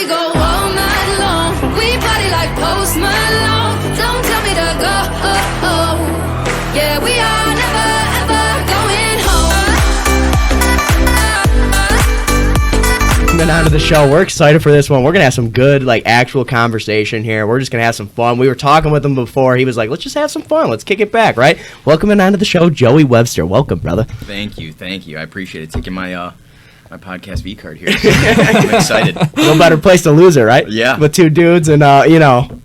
we go all night long. We party like Post Malone. Don't tell me to go. Yeah, we are never ever going home. Coming on to the show, we're excited for this one. We're gonna have some good, like, actual conversation here. We're just gonna have some fun. We were talking with him before. He was like, "Let's just have some fun. Let's kick it back." Right? Welcoming on to the show, Joey Webster. Welcome, brother. Thank you. I appreciate it. Taking my my podcast V card here. I'm excited. No better place to lose it, right? Yeah. With two dudes and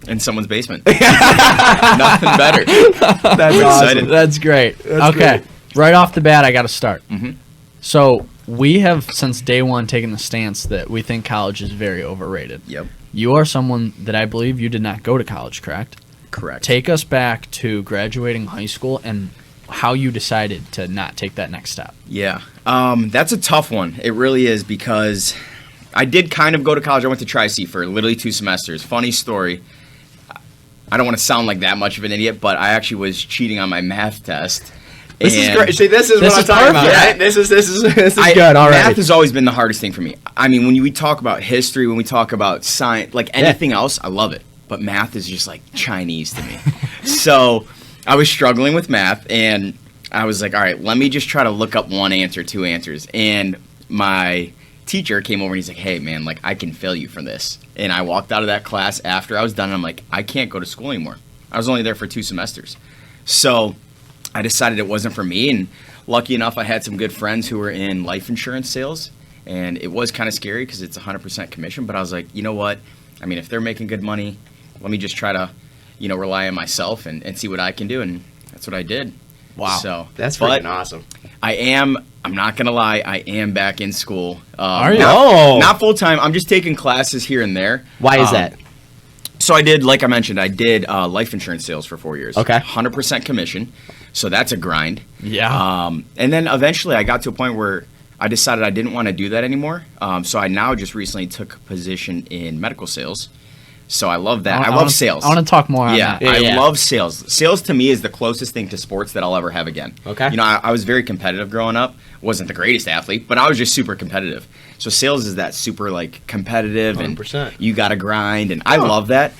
in someone's basement. Nothing better. That's awesome. That's great. Okay, right off the bat, I got to start. So we have since day one taken the stance that we think college is very overrated. Yep. You are someone that I believe you did not go to college, correct? Correct. Take us back to graduating high school and how you decided to not take that next step. Yeah. That's a tough one. It really is, because I did kind of go to college. I went to Tri-C for literally 2 semesters. Funny story. I don't want to sound like that much of an idiot, but I actually was cheating on my math test. This is great. See, this is what I'm talking about, right? This is good. All right. Math has always been the hardest thing for me. I mean, when we talk about history, when we talk about science, like anything else, I love it. But math is just like Chinese to me. So I was struggling with math, and I was like, all right, let me just try to look up 1 answer, 2 answers. And my teacher came over and he's like, hey, man, like, I can fail you from this. And I walked out of that class after I was done, and I'm like, I can't go to school anymore. I was only there for 2 semesters. So I decided it wasn't for me, and lucky enough, I had some good friends who were in life insurance sales, and it was kind of scary because it's 100% commission, but I was like, you know what? I mean, if they're making good money, let me just try to, rely on myself and see what I can do, and that's what I did. Wow. So that's freaking awesome. I'm not going to lie, I am back in school. Are you? Not full-time. I'm just taking classes here and there. Why is that? So I did, like I mentioned, I did life insurance sales for 4 years. Okay. 100% commission. So that's a grind. Yeah. And then eventually I got to a point where I decided I didn't want to do that anymore. So I now just recently took a position in medical sales. So I love that. I love sales. I want to talk more on that. I love sales. Sales to me is the closest thing to sports that I'll ever have again. Okay. I was very competitive growing up. Wasn't the greatest athlete, but I was just super competitive. So sales is that super like competitive 100%. and you got to grind, and I love that.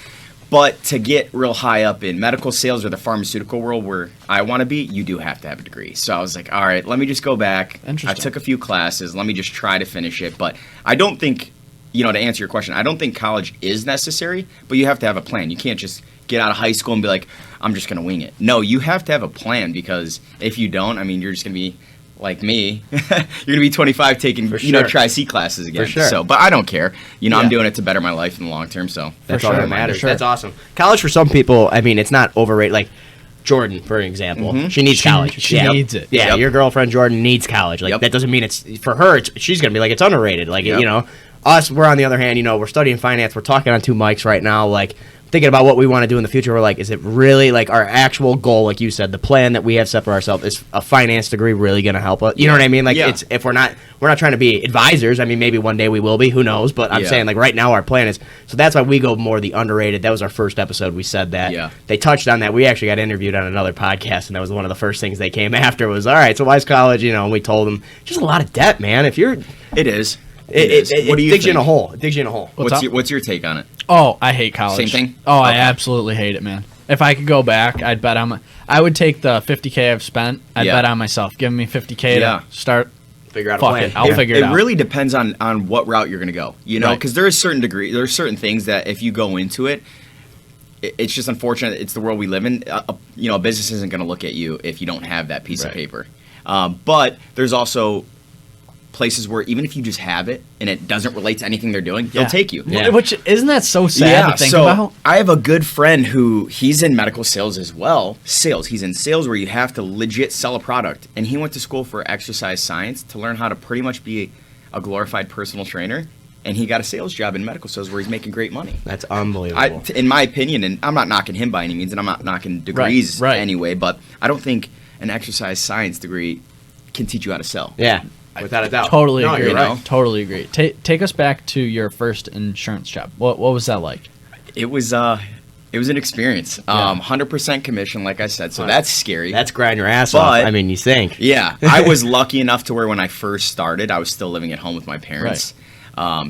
But to get real high up in medical sales or the pharmaceutical world where I want to be, you do have to have a degree. So I was like, all right, let me just go back. Interesting. I took a few classes. Let me just try to finish it. But I don't think, to answer your question, I don't think college is necessary, but you have to have a plan. You can't just get out of high school and be like, I'm just going to wing it. No, you have to have a plan, because if you don't, I mean, you're just going to be like me. You're going to be 25 taking, Tri-C classes again. For sure. So, but I don't care. I'm doing it to better my life in the long term, so. That's all that matters. That's awesome. College for some people, I mean, it's not overrated. Like Jordan, for example, she needs college. She needs it. Yeah, your girlfriend Jordan needs college. Like that doesn't mean it's for her. She's gonna be like, it's underrated. Like us, we're on the other hand, we're studying finance. We're talking on 2 mics right now, like thinking about what we want to do in the future. We're like, is it really like our actual goal? Like you said, the plan that we have set for ourselves, is a finance degree really going to help us? You know what I mean? Like it's, if we're not trying to be advisors. I mean, maybe one day we will be, who knows? But I'm saying, like, right now our plan is, so that's why we go more the underrated. That was our first episode. We said that. Yeah. They touched on that. We actually got interviewed on another podcast, and that was one of the first things they came after was, all right, so why's college? And we told them, just a lot of debt, man. If you're, it is. It digs you in a hole. It digs you in a hole. What's your take on it? Oh, I hate college. Same thing? Oh, I absolutely hate it, man. If I could go back, I'd bet I would take the $50K I've spent. I'd bet on myself. Give me $50K to start. Figure out a Fuck plan. it. I'll figure it out. It really depends on what route you're going to go. Because there is certain things that if you go into it, it's just unfortunate. It's the world we live in. A business isn't going to look at you if you don't have that piece of paper. But there's also places where even if you just have it and it doesn't relate to anything they're doing, they'll take you. Yeah. Which, isn't that so sad to think about? I have a good friend who, he's in medical sales as well. He's in sales where you have to legit sell a product. And he went to school for exercise science to learn how to pretty much be a glorified personal trainer. And he got a sales job in medical sales where he's making great money. That's unbelievable. In my opinion, and I'm not knocking him by any means, and I'm not knocking degrees anyway, but I don't think an exercise science degree can teach you how to sell. Yeah. Without a doubt. Totally agree. You're right. Totally agree. Take us back to your first insurance job. What was that like? It was an experience. 100% commission, like I said, so that's scary. That's grind your ass off. I mean, you think. Yeah. I was lucky enough to where when I first started, I was still living at home with my parents.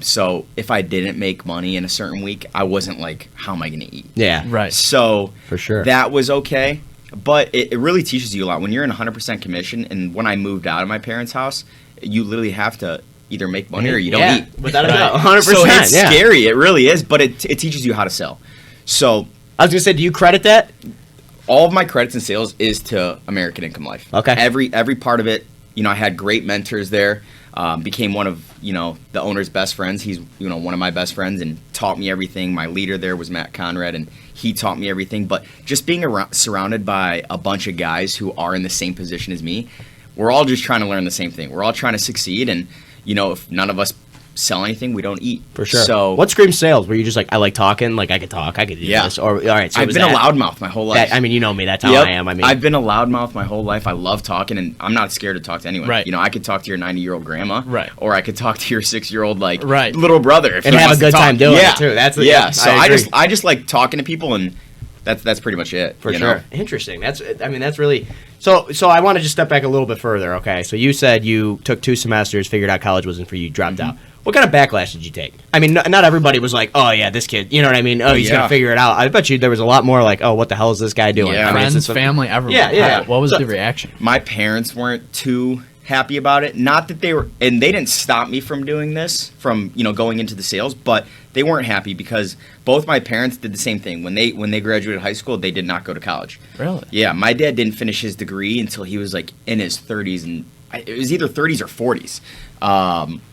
So if I didn't make money in a certain week, I wasn't like, how am I going to eat? Yeah. Right. So For sure. that was okay. But it really teaches you a lot. When you're in 100% commission, and when I moved out of my parents' house, you literally have to either make money or you don't eat. Without a Right. doubt. 100%. So it's yeah. scary. It really is. But it teaches you how to sell. So I was going to say, do you credit that? all of my credits and sales is to American Income Life. Okay. Every part of it, I had great mentors there. Became one of, the owner's best friends. He's, one of my best friends and taught me everything. My leader there was Matt Conrad, and he taught me everything. But just being surrounded by a bunch of guys who are in the same position as me, we're all just trying to learn the same thing. We're all trying to succeed, and, if none of us sell anything, we don't eat. For sure. So what screams sales? Were you just like, I like talking, like I could talk, I could do this? Or, all right, so I've been a loudmouth my whole life. you know me, that's how Yep. I am. I mean, I've been a loudmouth my whole life. I love talking, and I'm not scared to talk to anyone. Right. I could talk to your 90-year-old grandma. Right. Or I could talk to your 6-year-old Right. little brother if And he have wants a good to talk. time doing it, Yeah. too. That's So I agree. I just like talking to people, and that's pretty much it. For you sure. know? Interesting. That's really so I want to just step back a little bit further, okay? So you said you took 2 semesters, figured out college wasn't for you, dropped Mm-hmm. out. What kind of backlash did you take? I mean, not everybody was like, "Oh yeah, this kid," you know what I mean? Oh, he's Yeah. gonna figure it out. I bet you there was a lot more like, "Oh, what the hell is this guy doing?" Yeah. I mean, it's Friends, just family, everyone. Yeah. What was So- the reaction? My parents weren't too happy about it. Not that they were, and they didn't stop me from doing this, from going into the sales, but they weren't happy because both my parents did the same thing. When they graduated high school, they did not go to college. Really? Yeah, my dad didn't finish his degree until he was like in his 30s, and it was either 30s or 40s.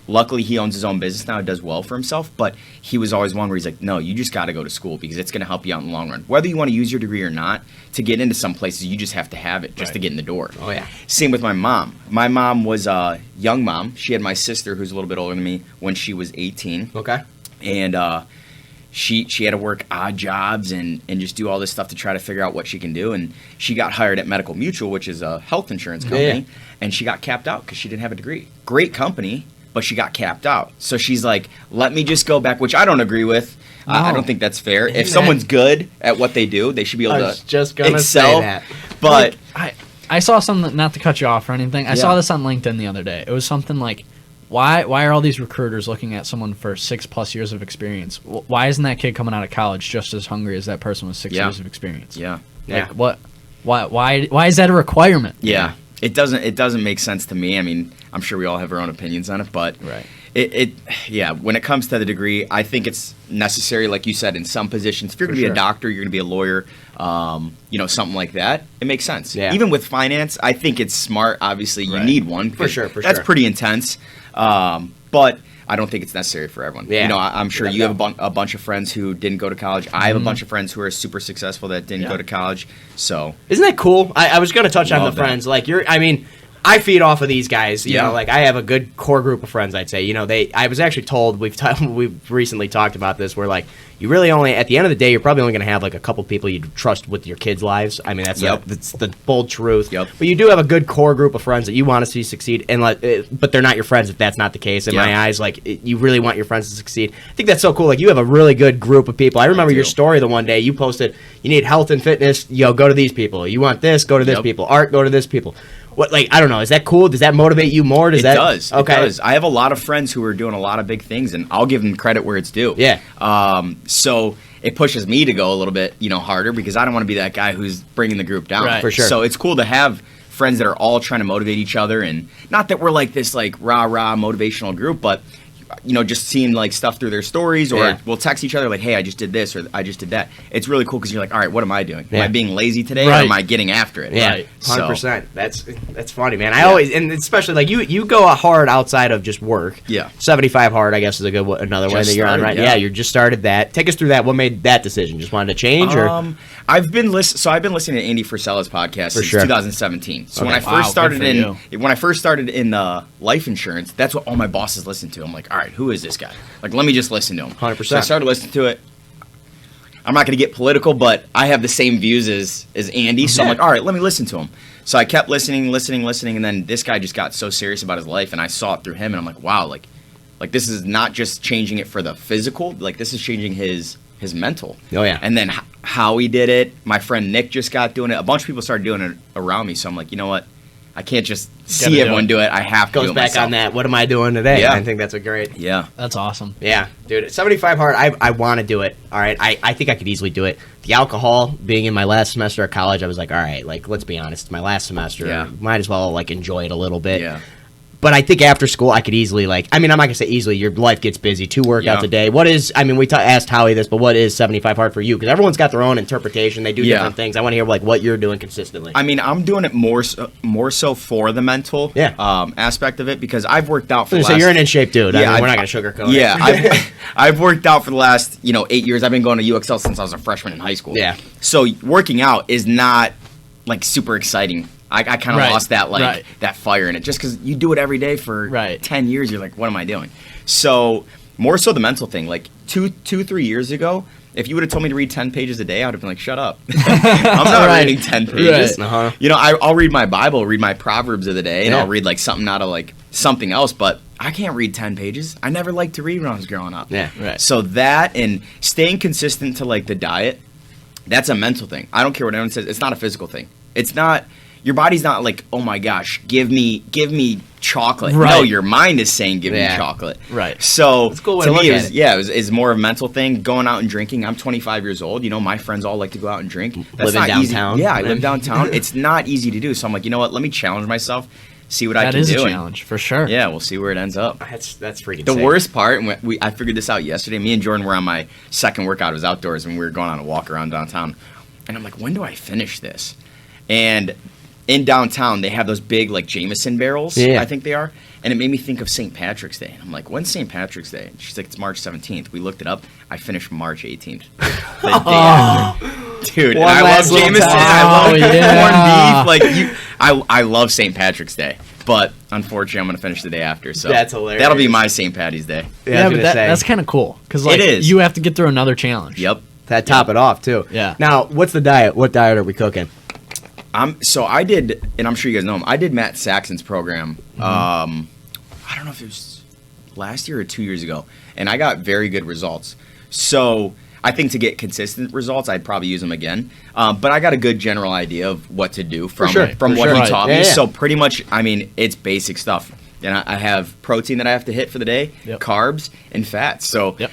Luckily, he owns his own business now. It does well for himself, but he was always one where he's like, no, you just got to go to school because it's going to help you out in the long run. Whether you want to use your degree or not, to get into some places, you just have to have it just to get in the door. Oh, yeah. Same with my mom. My mom was a young mom. She had my sister, who's a little bit older than me, when she was 18. Okay. And she had to work odd jobs and just do all this stuff to try to figure out what she can do. And she got hired at Medical Mutual, which is a health insurance company, Yeah. and she got capped out because she didn't have a degree. Great company, but she got capped out. So she's like, let me just go back, which I don't agree with. I No. don't think that's fair. Isn't If that- someone's good at what they do, they should be able I to was just gonna excel. say that. But I saw something, not to cut you off or anything. I saw Yeah. this on LinkedIn the other day. It was something like, why are all these recruiters looking at someone for 6+ years of experience? Why isn't that kid coming out of college just as hungry as that person with 6 Yeah. years of experience? yeah. Yeah. Like, what? Why is that a requirement? Yeah, it doesn't make sense to me. I mean, I'm sure we all have our own opinions on it, but Right. when it comes to the degree, I think it's necessary, like you said, in some positions. If you're going to be sure. a doctor, you're going to be a lawyer, something like that, it makes sense. Yeah. Even with finance, I think it's smart. Obviously, you Right. need one. For sure, for That's sure. pretty intense. But I don't think it's necessary for everyone. Yeah. I'm sure you have a bunch of friends who didn't go to college. I have a bunch of friends who are super successful that didn't go to college. So Isn't that cool? I was going to touch on the Love that. friends. Like I feed off of these guys. You Yeah. know, like I have a good core group of friends. I'd say. I was actually told we've recently talked about this. Where like you really only at the end of the day, you're probably only going to have like a couple people you trust with your kids' lives. I mean, that's the bold truth. Yep. But you do have a good core group of friends that you want to see succeed, and but they're not your friends if that's not the case. In Yeah. my eyes, you really want your friends to succeed. I think that's so cool. Like you have a really good group of people. I remember your do. story the one day you posted. You need health and fitness. Go to these people. You want this? Go to this Yep. people. Art, go to this people. What, I don't know. Is that cool? Does that motivate you more? It does. Okay. It does. I have a lot of friends who are doing a lot of big things, and I'll give them credit where it's due. Yeah. So it pushes me to go a little bit, harder because I don't want to be that guy who's bringing the group down. Right. For sure. So it's cool to have friends that are all trying to motivate each other, and not that we're like this rah motivational group, but just seeing stuff through their stories, or Yeah. we'll text each other like, hey, I just did this or I just did that. It's really cool because you're like, all right, what am I doing? Am Yeah. I being lazy today, or Right. am I getting after it? Yeah, Right. 100%. That's funny, man. I always, and especially you go hard outside of just work. Yeah. 75 hard, I guess, is another way Just that you're on, started, right? yeah. Yeah, you just started that. Take us through that. What made that decision? Just wanted to change, or I've been listening to Andy Frisella's podcast since sure. 2017. So Okay. when I Wow, first started good for when I first started in life insurance, that's what all my bosses listened to. I'm like, all right, who is this guy? Like, let me just listen to him. 100%. So I started listening to it. I'm not going to get political, but I have the same views as Andy. So I'm like, all right, let me listen to him. So I kept listening, and then this guy just got so serious about his life, and I saw it through him, and I'm like, wow, like this is not just changing it for the physical, like this is changing his mental. Oh, yeah. And then how he did it. My friend Nick just got doing it. A bunch of people started doing it around me. So I'm like, you know what? I can't just see everyone do it. I have to Goes do it back myself. on that. What am I doing today? Yeah. I think that's a great. Yeah. That's awesome. Yeah, dude. 75 hard. I want to do it. All right. I think I could easily do it. The alcohol being in my last semester of college, I was like, all right, like, let's be honest. It's my last semester. Yeah. Might as well, like, enjoy it a little bit. Yeah. But I think after school, I could easily, like, I mean, I'm not going to say easily. Your life gets busy. 2 workouts Yeah. a day. What is, I mean, we asked Howie this, but what is 75 hard for you? Because everyone's got their own interpretation. They do Yeah. different things. I want to hear, like, what you're doing consistently. I mean, I'm doing it more so for the mental aspect of it because I've worked out for the so last... you're an in shape dude. Yeah, I mean, we're I've- not going to sugarcoat it. Yeah, I've worked out for the last 8 years. I've been going to UXL since I was a freshman in high school. Yeah. So working out is not like super exciting. I kind of Right, lost that right. that fire in it just because you do it every day for Right. 10 years. You're like, what am I doing? So more so the mental thing. Like 3 years ago, if you would have told me to read 10 pages a day, I would have been like, shut up. I'm not Right. reading 10 pages. Right. Uh-huh. I'll read my Bible, read my Proverbs of the day, and Yeah. I'll read like something out of like something else, but I can't read 10 pages. I never liked to read when I was growing up. Yeah. Right. So that and staying consistent to like the diet, that's a mental thing. I don't care what anyone says. It's not a physical thing. It's not, your body's not like, oh my gosh, give me chocolate. Right. No, your mind is saying give Yeah. me chocolate. Right. So That's a cool way to to me, look at it. it's more of a mental thing. Going out and drinking. I'm 25 years old. My friends all like to go out and drink. That's Living not easy. downtown. Yeah, I live downtown. It's not easy to do. So I'm like, you know what? Let me challenge myself. See what I That can is do. a and- challenge for sure. yeah, we'll see where it ends up. That's freaking The sick. worst part, and I figured this out yesterday. Me and Jordan were on my second workout. It was outdoors, and we were going on a walk around downtown. And I'm like, when do I finish this? And in downtown, they have those big, like, Jameson barrels, Yeah. I think they are. And it made me think of St. Patrick's Day. And I'm like, when's St. Patrick's Day? And she's like, it's March 17th. We looked it up. I finished March 18th. The day after. Dude, and One I love last little Jameson. time. I love Oh, yeah. corned beef. Like, I love St. Patrick's Day. But unfortunately, I'm going to finish the day after. So That's hilarious. That'll be my St. Patty's Day. Yeah, I was but gonna say. that's kind of cool because like It is. you have to get through another challenge. Yep. That top it off too. Yeah. Now, what's the diet? What diet are we cooking? So I did, and I'm sure you guys know him. I did Matt Saxon's program. Mm-hmm. I don't know if it was last year or 2 years ago, and I got very good results. So I think to get consistent results, I'd probably use them again. But I got a good general idea of what to do from sure, from for what sure. he Right. taught Yeah, me. yeah. So pretty much, I mean, it's basic stuff. And I have protein that I have to hit for the day, Yep. carbs, and fats. So Yep.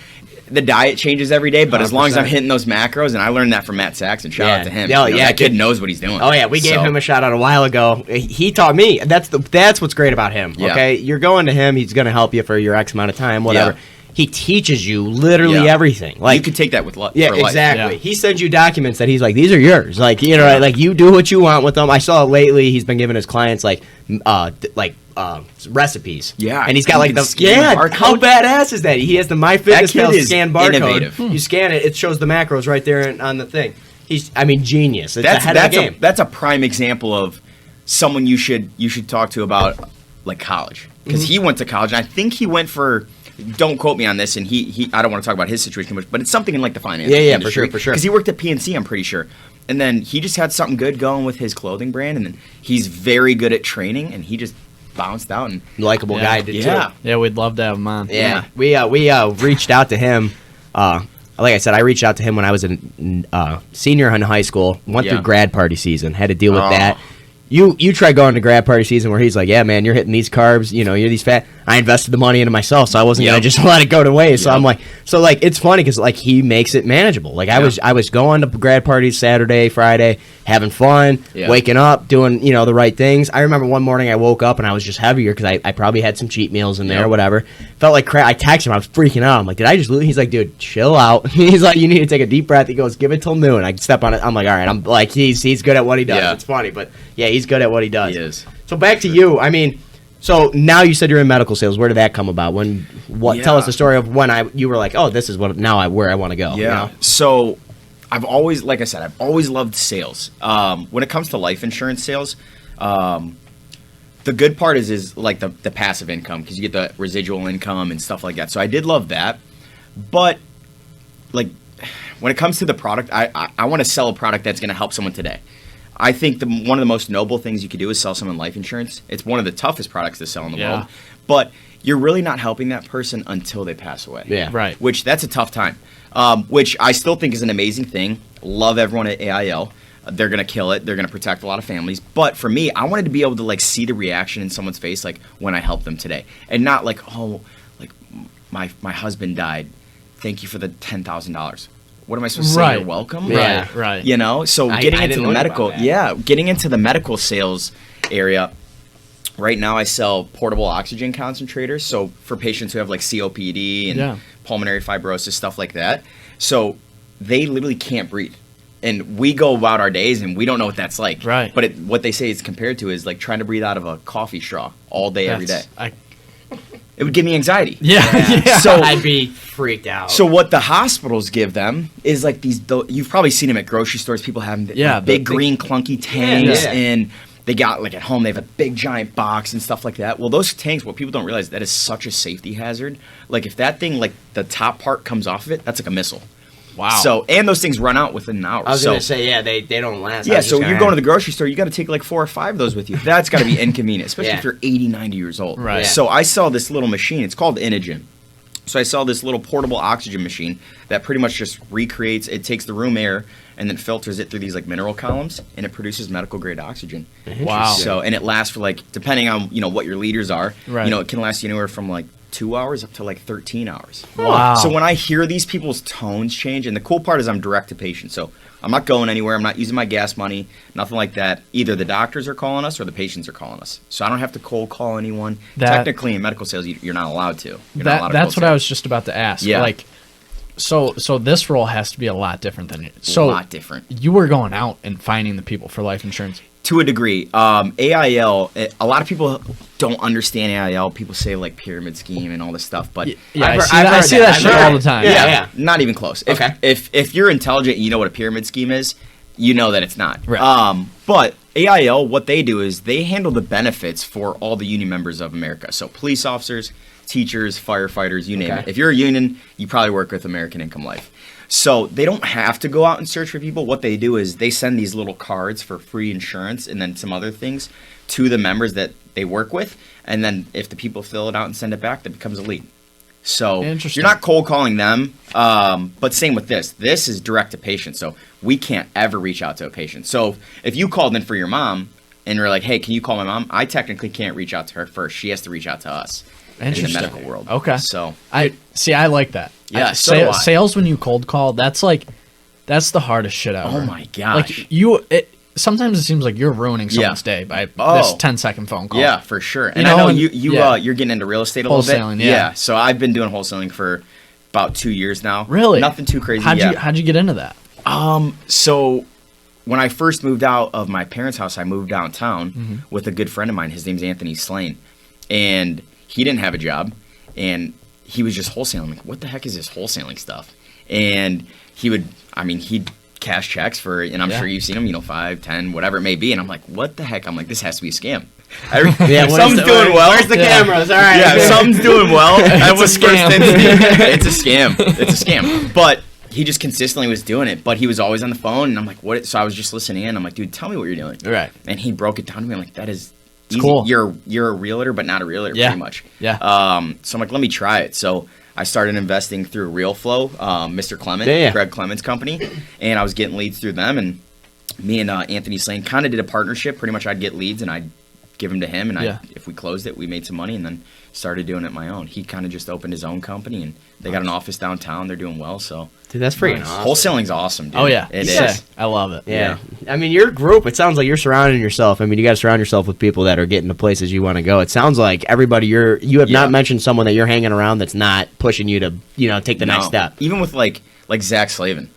the diet changes every day, but as long as I'm 100%. hitting those macros, and I learned that from Matt Saxon. Shout out to him. Yeah, yeah, that kid dude. knows what he's doing. Oh yeah, we gave So- him a shout out a while ago. He taught me. That's what's great about him. Yeah. Okay, you're going to him. He's going to help you for your X amount of time, whatever. Yeah. He teaches you literally Yeah. everything. Like you could take that with for yeah, life. exactly. Yeah. He sends you documents that he's like, these are yours. Like like you do what you want with them. I saw lately he's been giving his clients recipes. Yeah, and he's got you like can the scan the barcode. How badass is that? He has the MyFitnessPal is scan barcode. innovative. You scan it, it shows the macros right there on the thing. Genius. It's ahead of the game. That's a prime example of someone you should talk to about like college because Mm-hmm. he went to college and I think he went for. Don't quote me on this, and he I don't want to talk about his situation too much, but it's something in like the finance Yeah, industry. for sure. Because he worked at PNC, I'm pretty sure, and then he just had something good going with his clothing brand, and then he's very good at training, and he just bounced out and Likeable Yeah. guy did Yeah. too. Yeah, we'd love to have him on. Yeah, we reached out to him. Like I said, I reached out to him when I was a senior in high school. Went Yeah. through grad party season. Had to deal with Oh. that. You try going to grad party season where he's like, yeah, man, you're hitting these carbs. You're these fat. I invested the money into myself, so I wasn't gonna Yep. just let it go to waste. So Yep. I'm like, it's funny because like he makes it manageable. Like I was going to grad parties Saturday, Friday, having fun, Yeah. waking up, doing the right things. I remember one morning I woke up and I was just heavier because I probably had some cheat meals in there Yep. or whatever. Felt like crap. I texted him. I was freaking out. I'm like, did I just lose? He's like, dude, chill out. He's like, you need to take a deep breath. He goes, give it till noon. I step on it. I'm like, all right. I'm like, he's good at what he does. Yeah. It's funny, but yeah, he's good at what he does. he is. So back to you. I mean, so now you said you're in medical sales. Where did that come about? Tell us the story of when you were like, oh, this is where I want to go. Yeah. So I've always, like I said, I've always loved sales. When it comes to life insurance sales, the good part is like the passive income because you get the residual income and stuff like that. So I did love that. But like when it comes to the product, I want to sell a product that's going to help someone today. I think one of the most noble things you could do is sell someone life insurance. It's one of the toughest products to sell in the Yeah. world. But you're really not helping that person until they pass away. Yeah. Right. Which that's a tough time. Which I still think is an amazing thing. Love everyone at AIL. They're going to kill it. They're going to protect a lot of families. But for me, I wanted to be able to like see the reaction in someone's face, like when I helped them today, and not like, oh, like my husband died. Thank you for the $10,000. What am I supposed to say? You're welcome. Right. You know, so getting into the medical, getting into the medical sales area. Right now, I sell portable oxygen concentrators. So for patients who have like COPD and pulmonary fibrosis, stuff like that. So they literally can't breathe. And we go about our days and we don't know what that's like. Right. But what they say it's compared to is like trying to breathe out of a coffee straw all day, every day. It would give me anxiety. Yeah. So I'd be freaked out. So what the hospitals give them is like these. You've probably seen them at grocery stores. People have big green clunky tanks, and they got like at home they have a big giant box and stuff like that. Well, those tanks, what people don't realize, that is such a safety hazard. Like if that thing, like the top part comes off of it, that's like a missile. Wow. So, and those things run out within an hour. I was going to say, they don't last. Yeah, so you're going to the grocery store, you got to take like 4 or 5 of those with you. That's got to be inconvenient, especially if you're 80, 90 years old. Right. So I saw this little machine. It's called Inogen. So I saw this little portable oxygen machine that pretty much just recreates, it takes the room air and then filters it through these like mineral columns, and it produces medical grade oxygen. Wow. So, and it lasts for like, depending on, what your liters are, right. It can last you anywhere from like 2 hours up to like 13 hours. Wow. So when I hear these people's tones change, and the cool part is I'm direct to patient, so I'm not going anywhere, I'm not using my gas money, nothing like that. Either the doctors are calling us or the patients are calling us. So I don't have to cold call anyone. Technically in medical sales, you're not allowed to. That's what I was just about to ask. Yeah. Like, so this role has to be a lot different than it. So a lot different. You were going out and finding the people for life insurance. To a degree. AIL, a lot of people don't understand AIL. People say like pyramid scheme and all this stuff, but I see that shit all the time. Yeah. Not even close. Okay. If you're intelligent and you know what a pyramid scheme is, you know that it's not. Right. But AIL, what they do is they handle the benefits for all the union members of America. So police officers, teachers, firefighters, you name it. If you're a union, you probably work with American Income Life. So they don't have to go out and search for people. What they do is they send these little cards for free insurance and then some other things to the members that they work with. And then if the people fill it out and send it back, that becomes a lead. So you're not cold calling them. But same with this. This is direct to patient. So we can't ever reach out to a patient. So if you called in for your mom and you're like, hey, can you call my mom? I technically can't reach out to her first. She has to reach out to us in the medical world. Okay. So I like that. Yeah, sales when you cold call, that's the hardest shit ever. Oh my gosh. Like sometimes it seems like you're ruining someone's day by this 10-second phone call. Yeah, for sure. And I know you're getting into real estate a little bit. Wholesaling, yeah. So I've been doing wholesaling for about 2 years now. Really? Nothing too crazy. How'd you get into that? So when I first moved out of my parents' house, I moved downtown with a good friend of mine. His name's Anthony Slane. And he didn't have a job. And he was just wholesaling. I'm like, what the heck is this wholesaling stuff? And he'd cash checks for, and I'm sure you've seen them, 5, 10, whatever it may be. And I'm like, what the heck? I'm like, this has to be a scam. Something's doing well. Where's the cameras? All right. Yeah, something's doing well. It's a scam. It's a scam. But he just consistently was doing it. But he was always on the phone. And I'm like, what? So I was just listening in. I'm like, dude, tell me what you're doing. Right. And he broke it down to me. I'm like, that is easy. Cool. You're a realtor, but not a realtor, pretty much. Yeah. So I'm like, let me try it. So I started investing through RealFlow, Mr. Clement, Greg Clement's company, and I was getting leads through them. And me and Anthony Slane kind of did a partnership. Pretty much, I'd get leads and I'd give them to him, and if we closed it, we made some money, and then started doing it my own. He kind of just opened his own company, and they got an office downtown. They're doing well, so. Dude, that's freaking awesome. Wholesaling's awesome, dude. Oh, yeah. It is. I love it. Yeah. I mean, your group, it sounds like you're surrounding yourself. I mean, you got to surround yourself with people that are getting to places you want to go. It sounds like everybody you have not mentioned someone that you're hanging around that's not pushing you to, take the next step. Even with like Zach Slavin.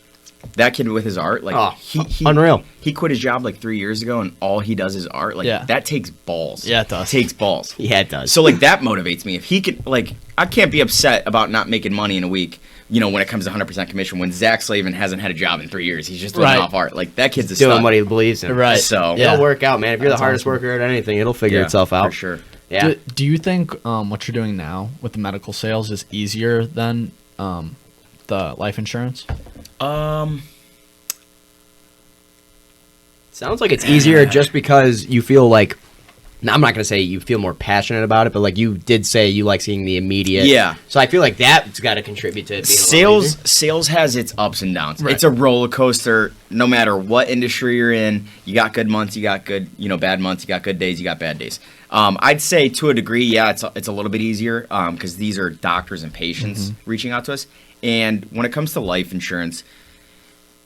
That kid with his art, like he unreal. He quit his job like 3 years ago, and all he does is art. Like that takes balls. Yeah, it does. It takes balls. Yeah, it does. So like that motivates me. If he could, like, I can't be upset about not making money in a week. When it comes to 100% commission, when Zach Slavin hasn't had a job in 3 years, he's just living off art. Like that kid's doing what he believes in. Right. So it'll work out, man. If you're the hardest worker at anything, it'll figure itself out for sure. Yeah. Do you think what you're doing now with the medical sales is easier than the life insurance? Sounds like it's easier just because you feel like Now, I'm not gonna say you feel more passionate about it, but like you did say, you like seeing the immediate. Yeah. So I feel like that's got to contribute to it being a lot easier. Sales has its ups and downs. Right. It's a roller coaster. No matter what industry you're in, you got good months, you got good, bad months, you got good days, you got bad days. I'd say to a degree, yeah, it's a little bit easier because these are doctors and patients reaching out to us. And when it comes to life insurance,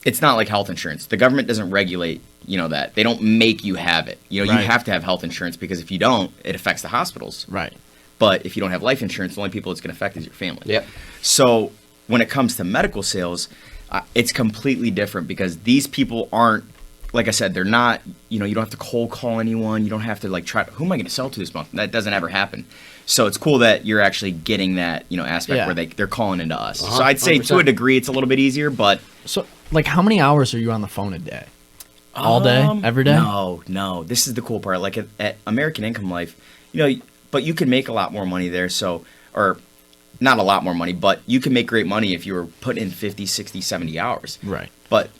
it's not like health insurance. The government doesn't regulate, that. They don't make you have it. You Right. have to have health insurance because if you don't, it affects the hospitals. Right. But if you don't have life insurance, the only people it's going to affect is your family. Yep. So when it comes to medical sales, it's completely different because these people aren't, like I said, they're not, you don't have to cold call anyone. You don't have to who am I going to sell to this month? That doesn't ever happen. So it's cool that you're actually getting that, aspect where they're calling into us. So I'd say 100%. To a degree, it's a little bit easier, but. So, how many hours are you on the phone a day? All day? Every day? No. This is the cool part. Like at American Income Life, but you can make a lot more money there. So, or not a lot more money, but you can make great money if you were put in 50, 60, 70 hours. Right. But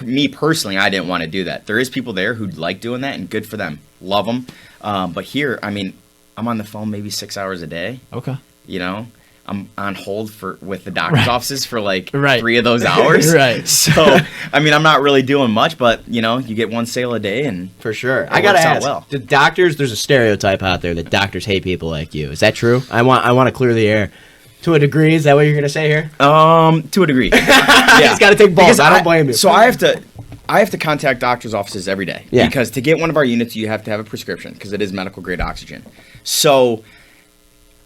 me personally, I didn't want to do that. There is people there who like doing that and good for them. Love them. But here, I'm on the phone maybe 6 hours a day. Okay. I'm on hold with the doctor's offices for Right. 3 of those hours. Right. So, I'm not really doing much, but, you get one sale a day and For sure. it I gotta works out ask. well. The doctors, there's a stereotype out there that doctors hate people like you. Is that true? I want to clear the air. To a degree, is that what you're gonna say here? To a degree. Yeah. It's got to take balls. Because I don't blame you. So I have to contact doctors' offices every day. Yeah. Because to get one of our units, you have to have a prescription because it is medical grade oxygen. So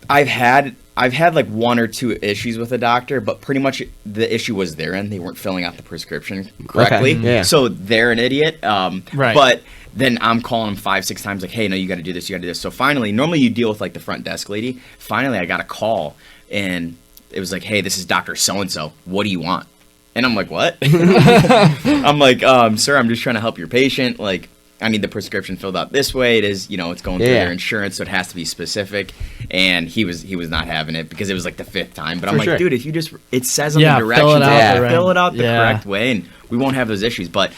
I've had like 1 or 2 issues with a doctor, but pretty much the issue was their end. They weren't filling out the prescription correctly. Okay, yeah. So they're an idiot. Right. But then I'm calling them 5, 6 times like, hey, no, you got to do this, you got to do this. So finally, normally you deal with like the front desk lady. Finally, I got a call and it was like, hey, this is Dr. So-and-so. What do you want? And I'm like, what? I'm like, sir, I'm just trying to help your patient. Like, I need the prescription filled out this way. It is, it's going through their insurance, so it has to be specific. And he was not having it because it was like the 5th time. But I'm like, dude, if you just, it says on the directions, fill it out the correct way, and we won't have those issues. But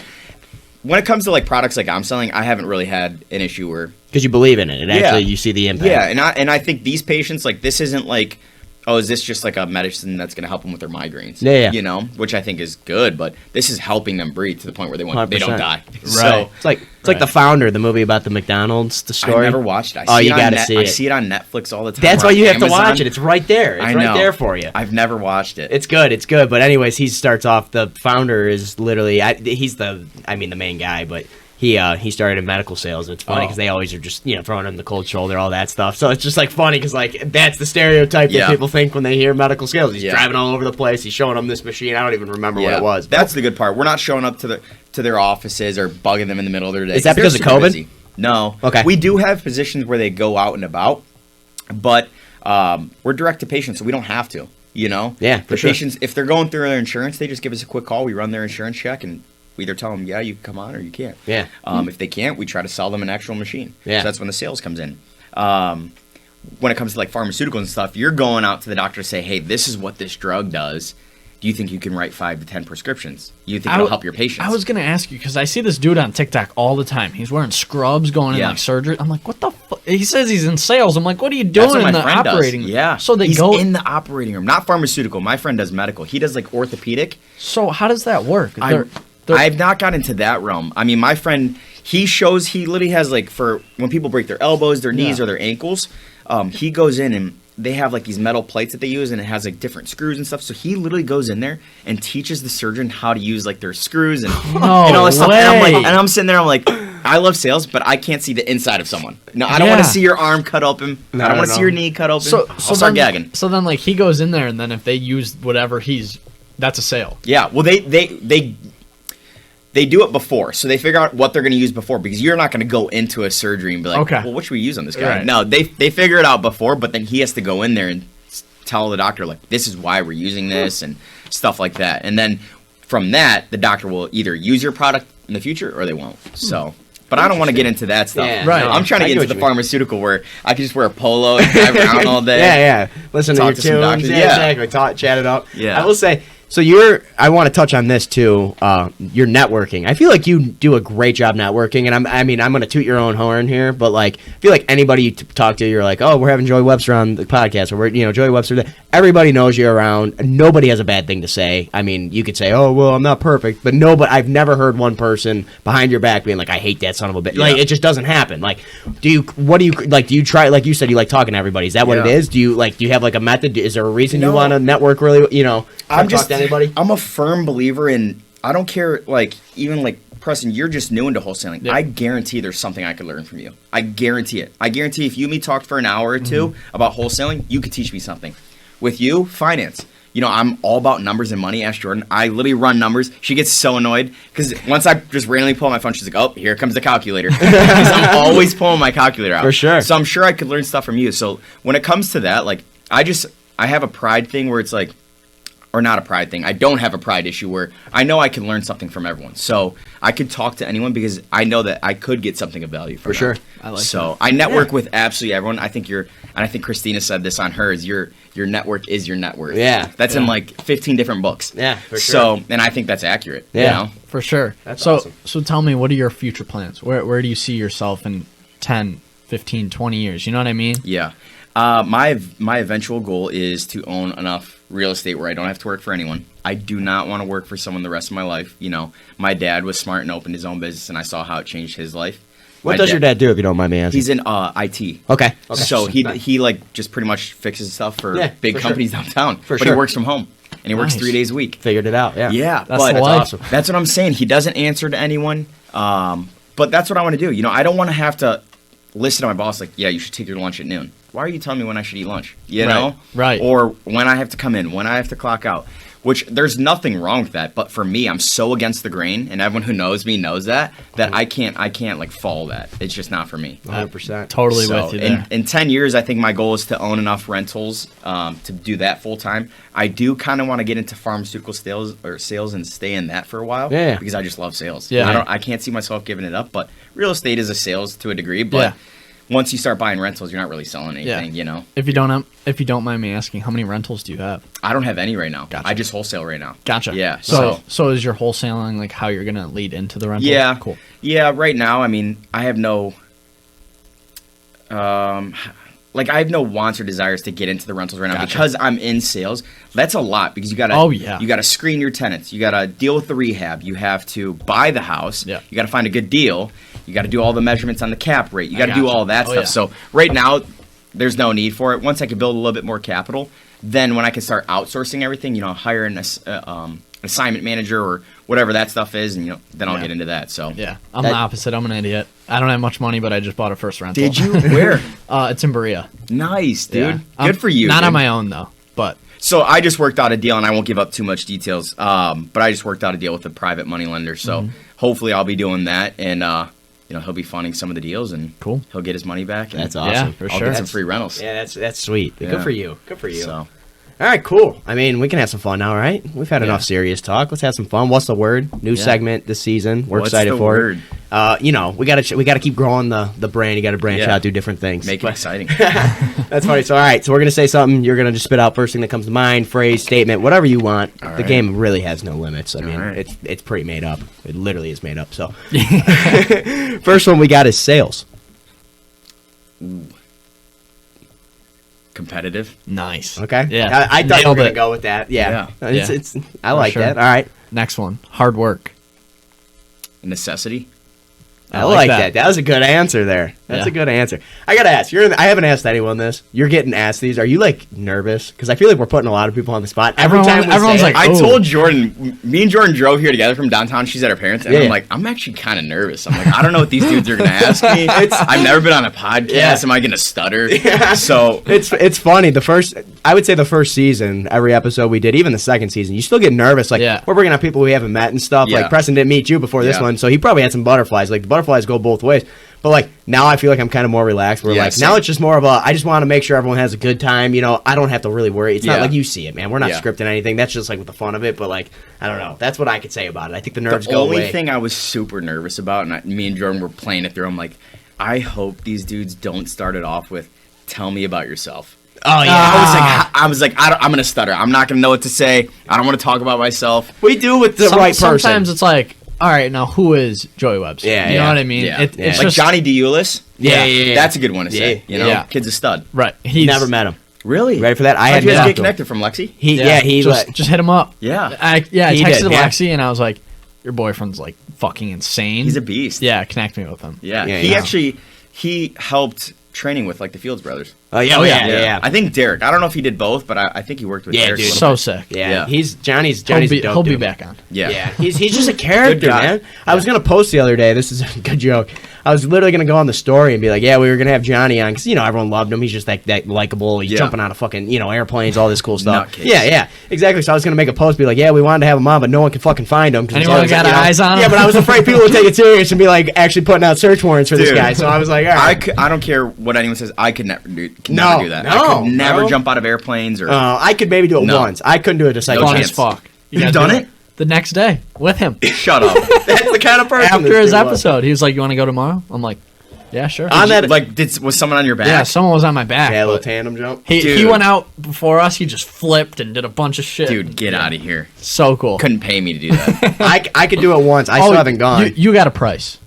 when it comes to like products like I'm selling, I haven't really had an issue where because you believe in it, and actually you see the impact. Yeah, and I think these patients, like, this isn't like, oh, is this just like a medicine that's going to help them with their migraines? Yeah. Which I think is good, but this is helping them breathe to the point where they don't 100%. die. Right. So It's like The Founder, the movie about the McDonald's, the story. I never watched it. You got to see it. I see it on Netflix all the time. That's or why you on have to Amazon. watch it. It's right there. It's right there for you. I've never watched it. It's good. But anyways, he starts off. The founder is literally he's the main guy, but he started in medical sales. And it's funny because they always are just throwing him the cold shoulder, all that stuff. So it's just like funny because like that's the stereotype that people think when they hear medical sales. He's driving all over the place. He's showing them this machine. I don't even remember what it was. That's the good part. We're not showing up to their offices or bugging them in the middle of their day. Is that because of super COVID? Busy. No. Okay. We do have positions where they go out and about, but we're direct to patients, so we don't have to. Yeah, for the sure. patients, if they're going through their insurance, they just give us a quick call. We run their insurance check, and we either tell them, yeah, you can come on, or you can't. Yeah. If they can't, we try to sell them an actual machine. Yeah. So that's when the sales comes in. When it comes to like pharmaceuticals and stuff, you're going out to the doctor to say, hey, this is what this drug does. Do you think you can write 5 to 10 prescriptions? You think it'll help your patients? I was going to ask you because I see this dude on TikTok all the time. He's wearing scrubs going in like surgery. I'm like, what the fuck? He says he's in sales. I'm like, what are you doing in the operating room? Yeah. So he's in the operating room, not pharmaceutical. My friend does medical. He does like orthopedic. So how does that work? I've not got into that realm. I mean, my friend, he literally has like for when people break their elbows, their knees, or their ankles, he goes in and they have like these metal plates that they use and it has like different screws and stuff. So he literally goes in there and teaches the surgeon how to use like their screws and all this stuff. And I'm sitting there, I'm like, I love sales, but I can't see the inside of someone. No, I don't want to see your arm cut open. I don't want to see your knee cut open. I'll start gagging. So then like he goes in there and then if they use whatever that's a sale. Yeah. Well, they do it before, so they figure out what they're going to use before because you're not going to go into a surgery and be like, well, what should we use on this guy? Right. No, they figure it out before, but then he has to go in there and tell the doctor, like, this is why we're using this and stuff like that. And then from that, the doctor will either use your product in the future or they won't. So, but I don't want to get into that stuff. Yeah, right. I'm trying to get into the pharmaceutical where I can just wear a polo and drive around all day. Yeah. Listen to your Talk to some tunes. doctors. Yeah, exactly. Chat it up. Yeah. I will say, So I want to touch on this too. Your networking. I feel like you do a great job networking, and I'm going to toot your own horn here, but like, I feel like anybody you talk to, you're like, oh, we're having Joey Webster on the podcast, or we're, Joey Webster. Everybody knows you're around. Nobody has a bad thing to say. I mean, you could say, oh, well, I'm not perfect, but I've never heard one person behind your back being like, I hate that son of a bitch. Yeah. Like, it just doesn't happen. Like, do you try, like you said, you like talking to everybody? Is that what it is? Do you have like a method? Is there a reason you want to network really? Talk to anybody? I'm a firm believer in, I don't care, like, even like, Preston, you're just new into wholesaling. Yeah. I guarantee there's something I could learn from you. I guarantee it. I guarantee if you and me talked for an hour or two about wholesaling, you could teach me something. With you, finance. I'm all about numbers and money. Ask Jordan. I literally run numbers. She gets so annoyed because once I just randomly pull my phone, she's like, oh, here comes the calculator. Because I'm always pulling my calculator out. For sure. So I'm sure I could learn stuff from you. So when it comes to that, like, I have a pride thing where it's like, or not a pride thing. I don't have a pride issue where I know I can learn something from everyone. So I could talk to anyone because I know that I could get something of value from For sure. I like so that. I network with absolutely everyone. I think and I think Christina said this on hers, your network is your net worth. Yeah. That's in like 15 different books. Yeah, for sure. So, and I think that's accurate. Yeah. For sure. That's awesome. So tell me, what are your future plans? Where do you see yourself in 10, 15, 20 years? You know what I mean? Yeah. My eventual goal is to own enough real estate where I don't have to work for anyone. I do not want to work for someone the rest of my life. My dad was smart and opened his own business, and I saw how it changed his life. What does your dad do, if you don't mind me asking? He's in IT. Okay. So he like just pretty much fixes stuff for big companies downtown. But he works from home, and he works 3 days a week. Figured it out. Yeah. Yeah. That's awesome. That's what I'm saying. He doesn't answer to anyone. But that's what I want to do. I don't want to have to listen to my boss like, yeah, you should take your lunch at noon. Why are you telling me when I should eat lunch? You know? Right. Or when I have to come in, when I have to clock out. Which, there's nothing wrong with that. But for me, I'm so against the grain, and everyone who knows me knows that I can't like follow that. It's just not for me. 100%. Totally with you there. In 10 years, I think my goal is to own enough rentals to do that full time. I do kind of want to get into pharmaceutical sales and stay in that for a while. Yeah. Because I just love sales. Yeah. I can't see myself giving it up, but real estate is a sales to a degree. But once you start buying rentals, you're not really selling anything, If you don't mind me asking, how many rentals do you have? I don't have any right now. Gotcha. I just wholesale right now. Gotcha. Yeah. So is your wholesaling like how you're gonna lead into the rentals? Yeah. Cool. Yeah. Right now, I mean, I have no, I have no wants or desires to get into the rentals right now because I'm in sales. That's a lot because you gotta. You gotta screen your tenants. You gotta deal with the rehab. You have to buy the house. Yeah. You gotta find a good deal. You got to do all the measurements on the cap rate. You got to do all that stuff. Yeah. So right now, there's no need for it. Once I can build a little bit more capital, then when I can start outsourcing everything, hire an assignment manager or whatever that stuff is, and then I'll get into that. So I'm the opposite. I'm an idiot. I don't have much money, but I just bought a first rental. Did you? Where? It's in Berea. Nice, dude. Yeah. Good for you. Not on my own though, but. So I just worked out a deal, and I won't give up too much details. But I just worked out a deal with a private money lender. So hopefully I'll be doing that, and he'll be funding some of the deals, and he'll get his money back. And that's awesome. Yeah, for I'll sure. get some free rentals. Yeah, that's sweet. Yeah. Good for you. Good for you. So. All right, cool. I mean, we can have some fun now, right? We've had enough serious talk. Let's have some fun. What's the word? New segment this season. We're excited for it. We gotta keep growing the brand. You got to branch out, do different things. Make it exciting. That's funny. So, all right. So we're gonna say something. You're gonna just spit out first thing that comes to mind, phrase, statement, whatever you want. The game really has no limits. I mean, it's pretty made up. It literally is made up. So, first one we got is sales. Ooh. Competitive. Nice. Okay. Yeah. I thought you were Nailed gonna it. go with that. Yeah. Yeah. I like sure. that. All right. Next one. Hard work. Necessity. I like that. That was a good answer there. That's a good answer. I gotta ask. I haven't asked anyone this. You're getting asked these. Are you like nervous? Because I feel like we're putting a lot of people on the spot. Everyone's like, I told Jordan. Me and Jordan drove here together from downtown. She's at her parents, and I'm like, I'm actually kind of nervous. I'm like, I don't know what these dudes are gonna ask me. I've never been on a podcast. Yeah. Am I gonna stutter? Yeah. So it's funny. I would say the first season, every episode we did, even the second season, you still get nervous. Like we're bringing out people we haven't met and stuff. Yeah. Like Preston didn't meet you before this one, so he probably had some butterflies. Like the butterflies go both ways. But like now I feel like I'm kind of more relaxed. We're now it's just more of I just want to make sure everyone has a good time. I don't have to really worry. It's not like you see it, man. We're not scripting anything. That's just like with the fun of it. But like, I don't know. That's what I could say about it. I think the nerves go away. The only thing I was super nervous about, and me and Jordan were playing it through, I'm like, I hope these dudes don't start it off with, tell me about yourself. Oh yeah, I was like, I'm gonna stutter. I'm not gonna know what to say. I don't want to talk about myself. we do with the right person. Sometimes it's like, all right, now who is Joey Webster? Yeah, you know yeah. what I mean. Yeah, It's like just Johnny D. Eulis. Yeah. That's a good one to say. You know, Yeah. kid's a stud. right. He's Never met him. Really? Ready for that? I How'd had you guys talked get to him. connected from Lexi? He just hit him up. Yeah. I He texted did, yeah. Lexi and I was like, your boyfriend's like fucking insane. He's a beast. Yeah, connect me with him. Yeah. Yeah, He yeah. actually he helped training with like the Fields brothers. Oh yeah, Oh, yeah, yeah. yeah. I think Derek. I don't know if he did both, but I think he worked with Yeah, Derek. a dude. little So bit. sick. Yeah, Yeah. he's Johnny's He'll a be, dope he'll be dude. back on. Yeah. He's just a character, guy. man. I was gonna post the other day. This is a good joke. I was literally gonna go on the story and be like, "Yeah, we were gonna have Johnny on because everyone loved him. He's just that likable. He's Yeah. jumping out of fucking airplanes, all this cool stuff. Nutcase. Yeah, exactly. So I was gonna make a post, be like, "Yeah, we wanted to have him on, but no one can fucking find him." 'cause it's Anyone always, got eyes on him? Yeah, but I was afraid people would take it serious and be like actually putting out search warrants for this Dude. guy. So I was like, "All right." I don't care what anyone says. I could never do No, that. no, I could never no. jump out of airplanes or. I could maybe do it No. once. I couldn't do it just like No Fun once. as fuck. You've gotta done do it? the next day with him. Shut up. That's the kind of person. After this his dude was. episode, he was like, "You want to go tomorrow?" I'm like, "Yeah, sure." On that, Like, was someone on your back? Yeah, someone was on my back. yeah, a little but tandem jump. he Dude. went out before us. He just flipped and did a bunch of shit. Dude, get Yeah. out of here. So cool. Couldn't pay me to do that. I could do it once. I still haven't gone. You got a price.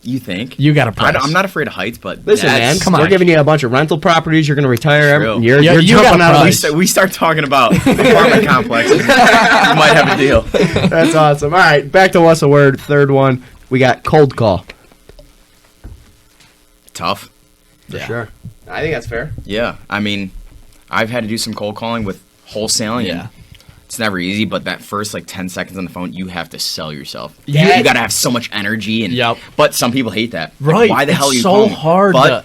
You think? You got a price. I'm not afraid of heights, but Listen, man, that's- come on. We're giving you a bunch of rental properties. You're going to retire. True. You're Yeah, you got jumping a out of price. these. We start talking about apartment complexes. You might have a deal. That's awesome. All right, back to what's a word. Third one, we got cold call. Tough. For sure. I think that's fair. Yeah. I mean, I've had to do some cold calling with wholesaling. Yeah. And it's never easy, but that first 10 seconds on the phone, you have to sell yourself. Yeah. You got to have so much energy. And Yep. But some people hate that. Like, Right. why the hell are It's you so calling me? hard But to-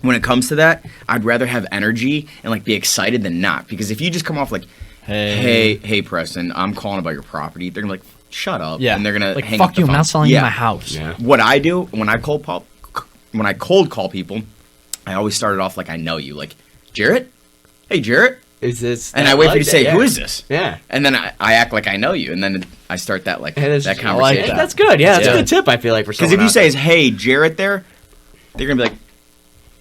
when it comes to that, I'd rather have energy and be excited than not. Because if you just come off like, hey, Preston, I'm calling about your property, they're gonna be like, shut up. Yeah. And they're gonna like, hang fuck up the you. I'm phone. not selling Yeah. you my house. Yeah. What I do when I cold call people, I always start it off like I know you, like Jaret. Hey, Jaret. Is this? And I wait for you to say, "Who is this?" Yeah. And then I act like I know you, and then I start that Hey, this- that I conversation. like Hey, that. that's good. Yeah, that's Yeah. a good tip. I feel like for Because someone if you out say, there. "Hey, Jaret," there, they're gonna be like,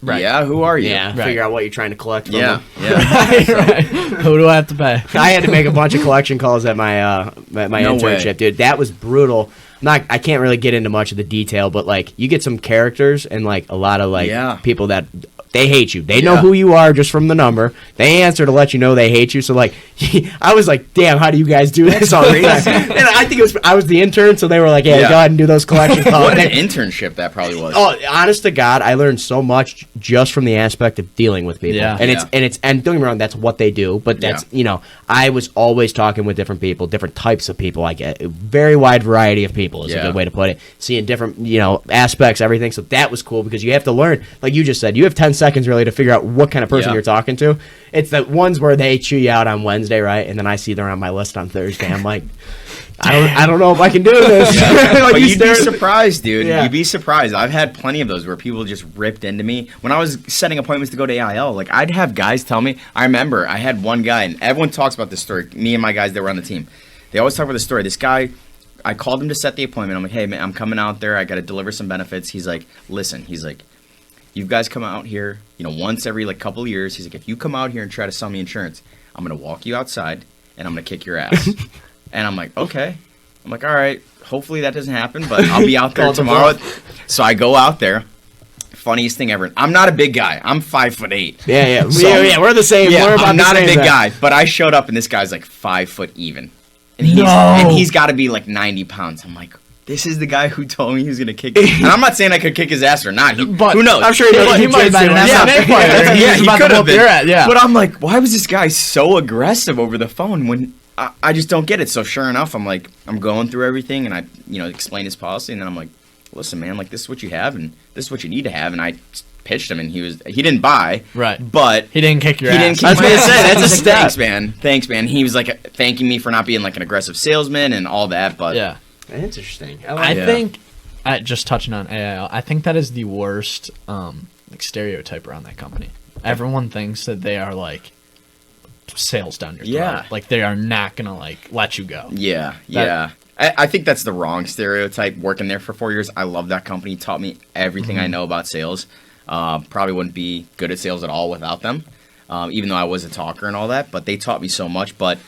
Right. "Yeah, who are you?" Yeah, Right. figure out what you're trying to collect from yeah, them. yeah. Right. Who do I have to pay? I had to make a bunch of collection calls at my my No internship, way. dude. That was brutal. I can't really get into much of the detail, but you get some characters and a lot of Yeah. people that they hate you. They know Yeah. who you are just from the number. They answer to let you know they hate you. So I was like, damn, how do you guys do this all the time? And I think I was the intern, so they were like, yeah, Yeah. go ahead and do those collection calls. What an internship that probably was. Oh, honest to God, I learned so much just from the aspect of dealing with people. Yeah. And Yeah. and don't get me wrong, that's what they do. But that's I was always talking with different people, different types of people. I get a very wide variety of people is a Yeah. good way to put it. Seeing different aspects, everything. So that was cool because you have to learn, like you just said, you have 10 seconds really to figure out what kind of person Yeah. you're talking to. It's the ones where they chew you out on Wednesday, right? And then I see they're on my list on Thursday. I'm like, I don't know if I can do this. But you you'd be stare- surprised, dude. Yeah. You'd be surprised. I've had plenty of those where people just ripped into me. When I was setting appointments to go to AIL, I'd have guys tell me. I remember I had one guy, and everyone talks about this story. Me and my guys that were on the team, they always talk about this story. This guy, I called him to set the appointment. I'm like, hey man, I'm coming out there. I got to deliver some benefits. He's like, listen. He's like, you guys come out here, once every couple of years. He's like, if you come out here and try to sell me insurance, I'm gonna walk you outside and I'm gonna kick your ass. And I'm like, okay. I'm like, all right. Hopefully that doesn't happen, but I'll be out there Called the tomorrow. So I go out there. Funniest thing ever. I'm not a big guy. I'm 5'8". Yeah. So- yeah, we're the same. Yeah, we're about I'm the not a same big size. guy, but I showed up and this guy's 5 foot even, and he's got to be 90 pounds. I'm like, this is the guy who told me he was gonna kick. And I'm not saying I could kick his ass or not. But who knows? I'm sure he knows He might have been an Yeah. MMA player. Yeah, He was he about to could have whoop your ass, been. yeah. But I'm like, why was this guy so aggressive over the phone when I just don't get it? So sure enough, I'm going through everything and I, explain his policy and then I'm like, listen, man, this is what you have and this is what you need to have. And I pitched him and he didn't buy. Right. But He didn't kick your he ass. didn't kick I was my gonna ass. say, that's a He's like, step. Thanks, man. Thanks, man. He was thanking me for not being an aggressive salesman and all that. But Yeah. That's interesting. I Yeah. think, just touching on AIL, I think that is the worst stereotype around that company. Everyone thinks that they are sales down your throat. Yeah. They are not gonna let you go. yeah. I think that's the wrong stereotype. Working there for 4 years, I love that company. Taught me everything I know about sales. Probably wouldn't be good at sales at all without them. even though I was a talker and all that. But they taught me so much. But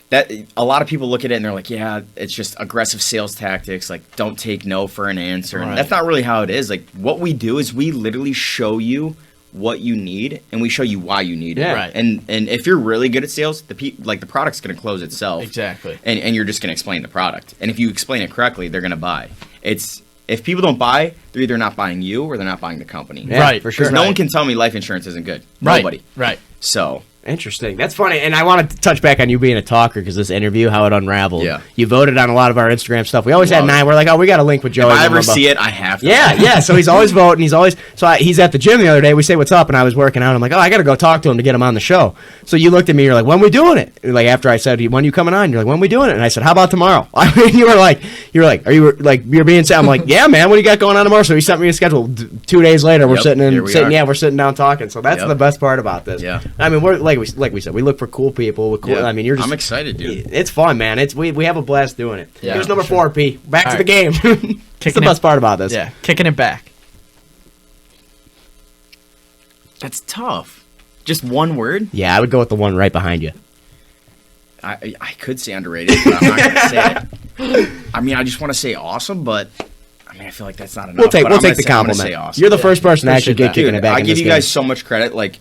that a lot of people look at it and they're like, yeah, it's just aggressive sales tactics. Like, don't take no for an answer. Right. And that's not really how it is. Like, what we do is we literally show you what you need, and we show you why you need it. Yeah. Right. And if you're really good at sales, the product's going to close itself. Exactly. And you're just going to explain the product. And if you explain it correctly, they're going to buy. If people don't buy, they're either not buying you or they're not buying the company. Yeah, Right. for sure. Because no one can tell me life insurance isn't good. Right. Nobody. Right. So Interesting. That's funny. And I wanted to touch back on you being a talker because this interview, how it unraveled. Yeah. You voted on a lot of our Instagram stuff. We always had Love it. 9. We're like, oh, we got a link with Joey. if I ever see it, I have to. Yeah. So he's always voting. He's at the gym the other day. We say what's up, and I was working out. I'm like, oh, I got to go talk to him to get him on the show. So you looked at me. You're like, when we doing it? Like after I said, when you coming on? You're like, when we doing it? And I said, how about tomorrow? I mean, you were like, are you like you're being? I'm like, yeah, man. What do you got going on tomorrow? So he sent me a schedule. 2 days later, we're Yep, sitting here we are. we're sitting down talking. So that's Yep. the best part about this. Yeah. I mean, we're like we said, we look for cool people with cool. Yeah. I mean, you're just. I'm excited, dude. It's fun, man. We have a blast doing it. Yeah, Here's number for sure. 4, P. Back All to the game. It's the Kicking best it- part about this. Yeah. Kicking it back. That's tough. Just one word? Yeah, I would go with the one right behind you. I could say underrated, but I'm not going to say it. I mean, I just want to say awesome, but I mean, I feel like that's not enough. We'll take but I'm the gonna say compliment. awesome. You're the first person to actually Appreciate get that. kicking Dude, it back. I in give this you game. guys so much credit. Like,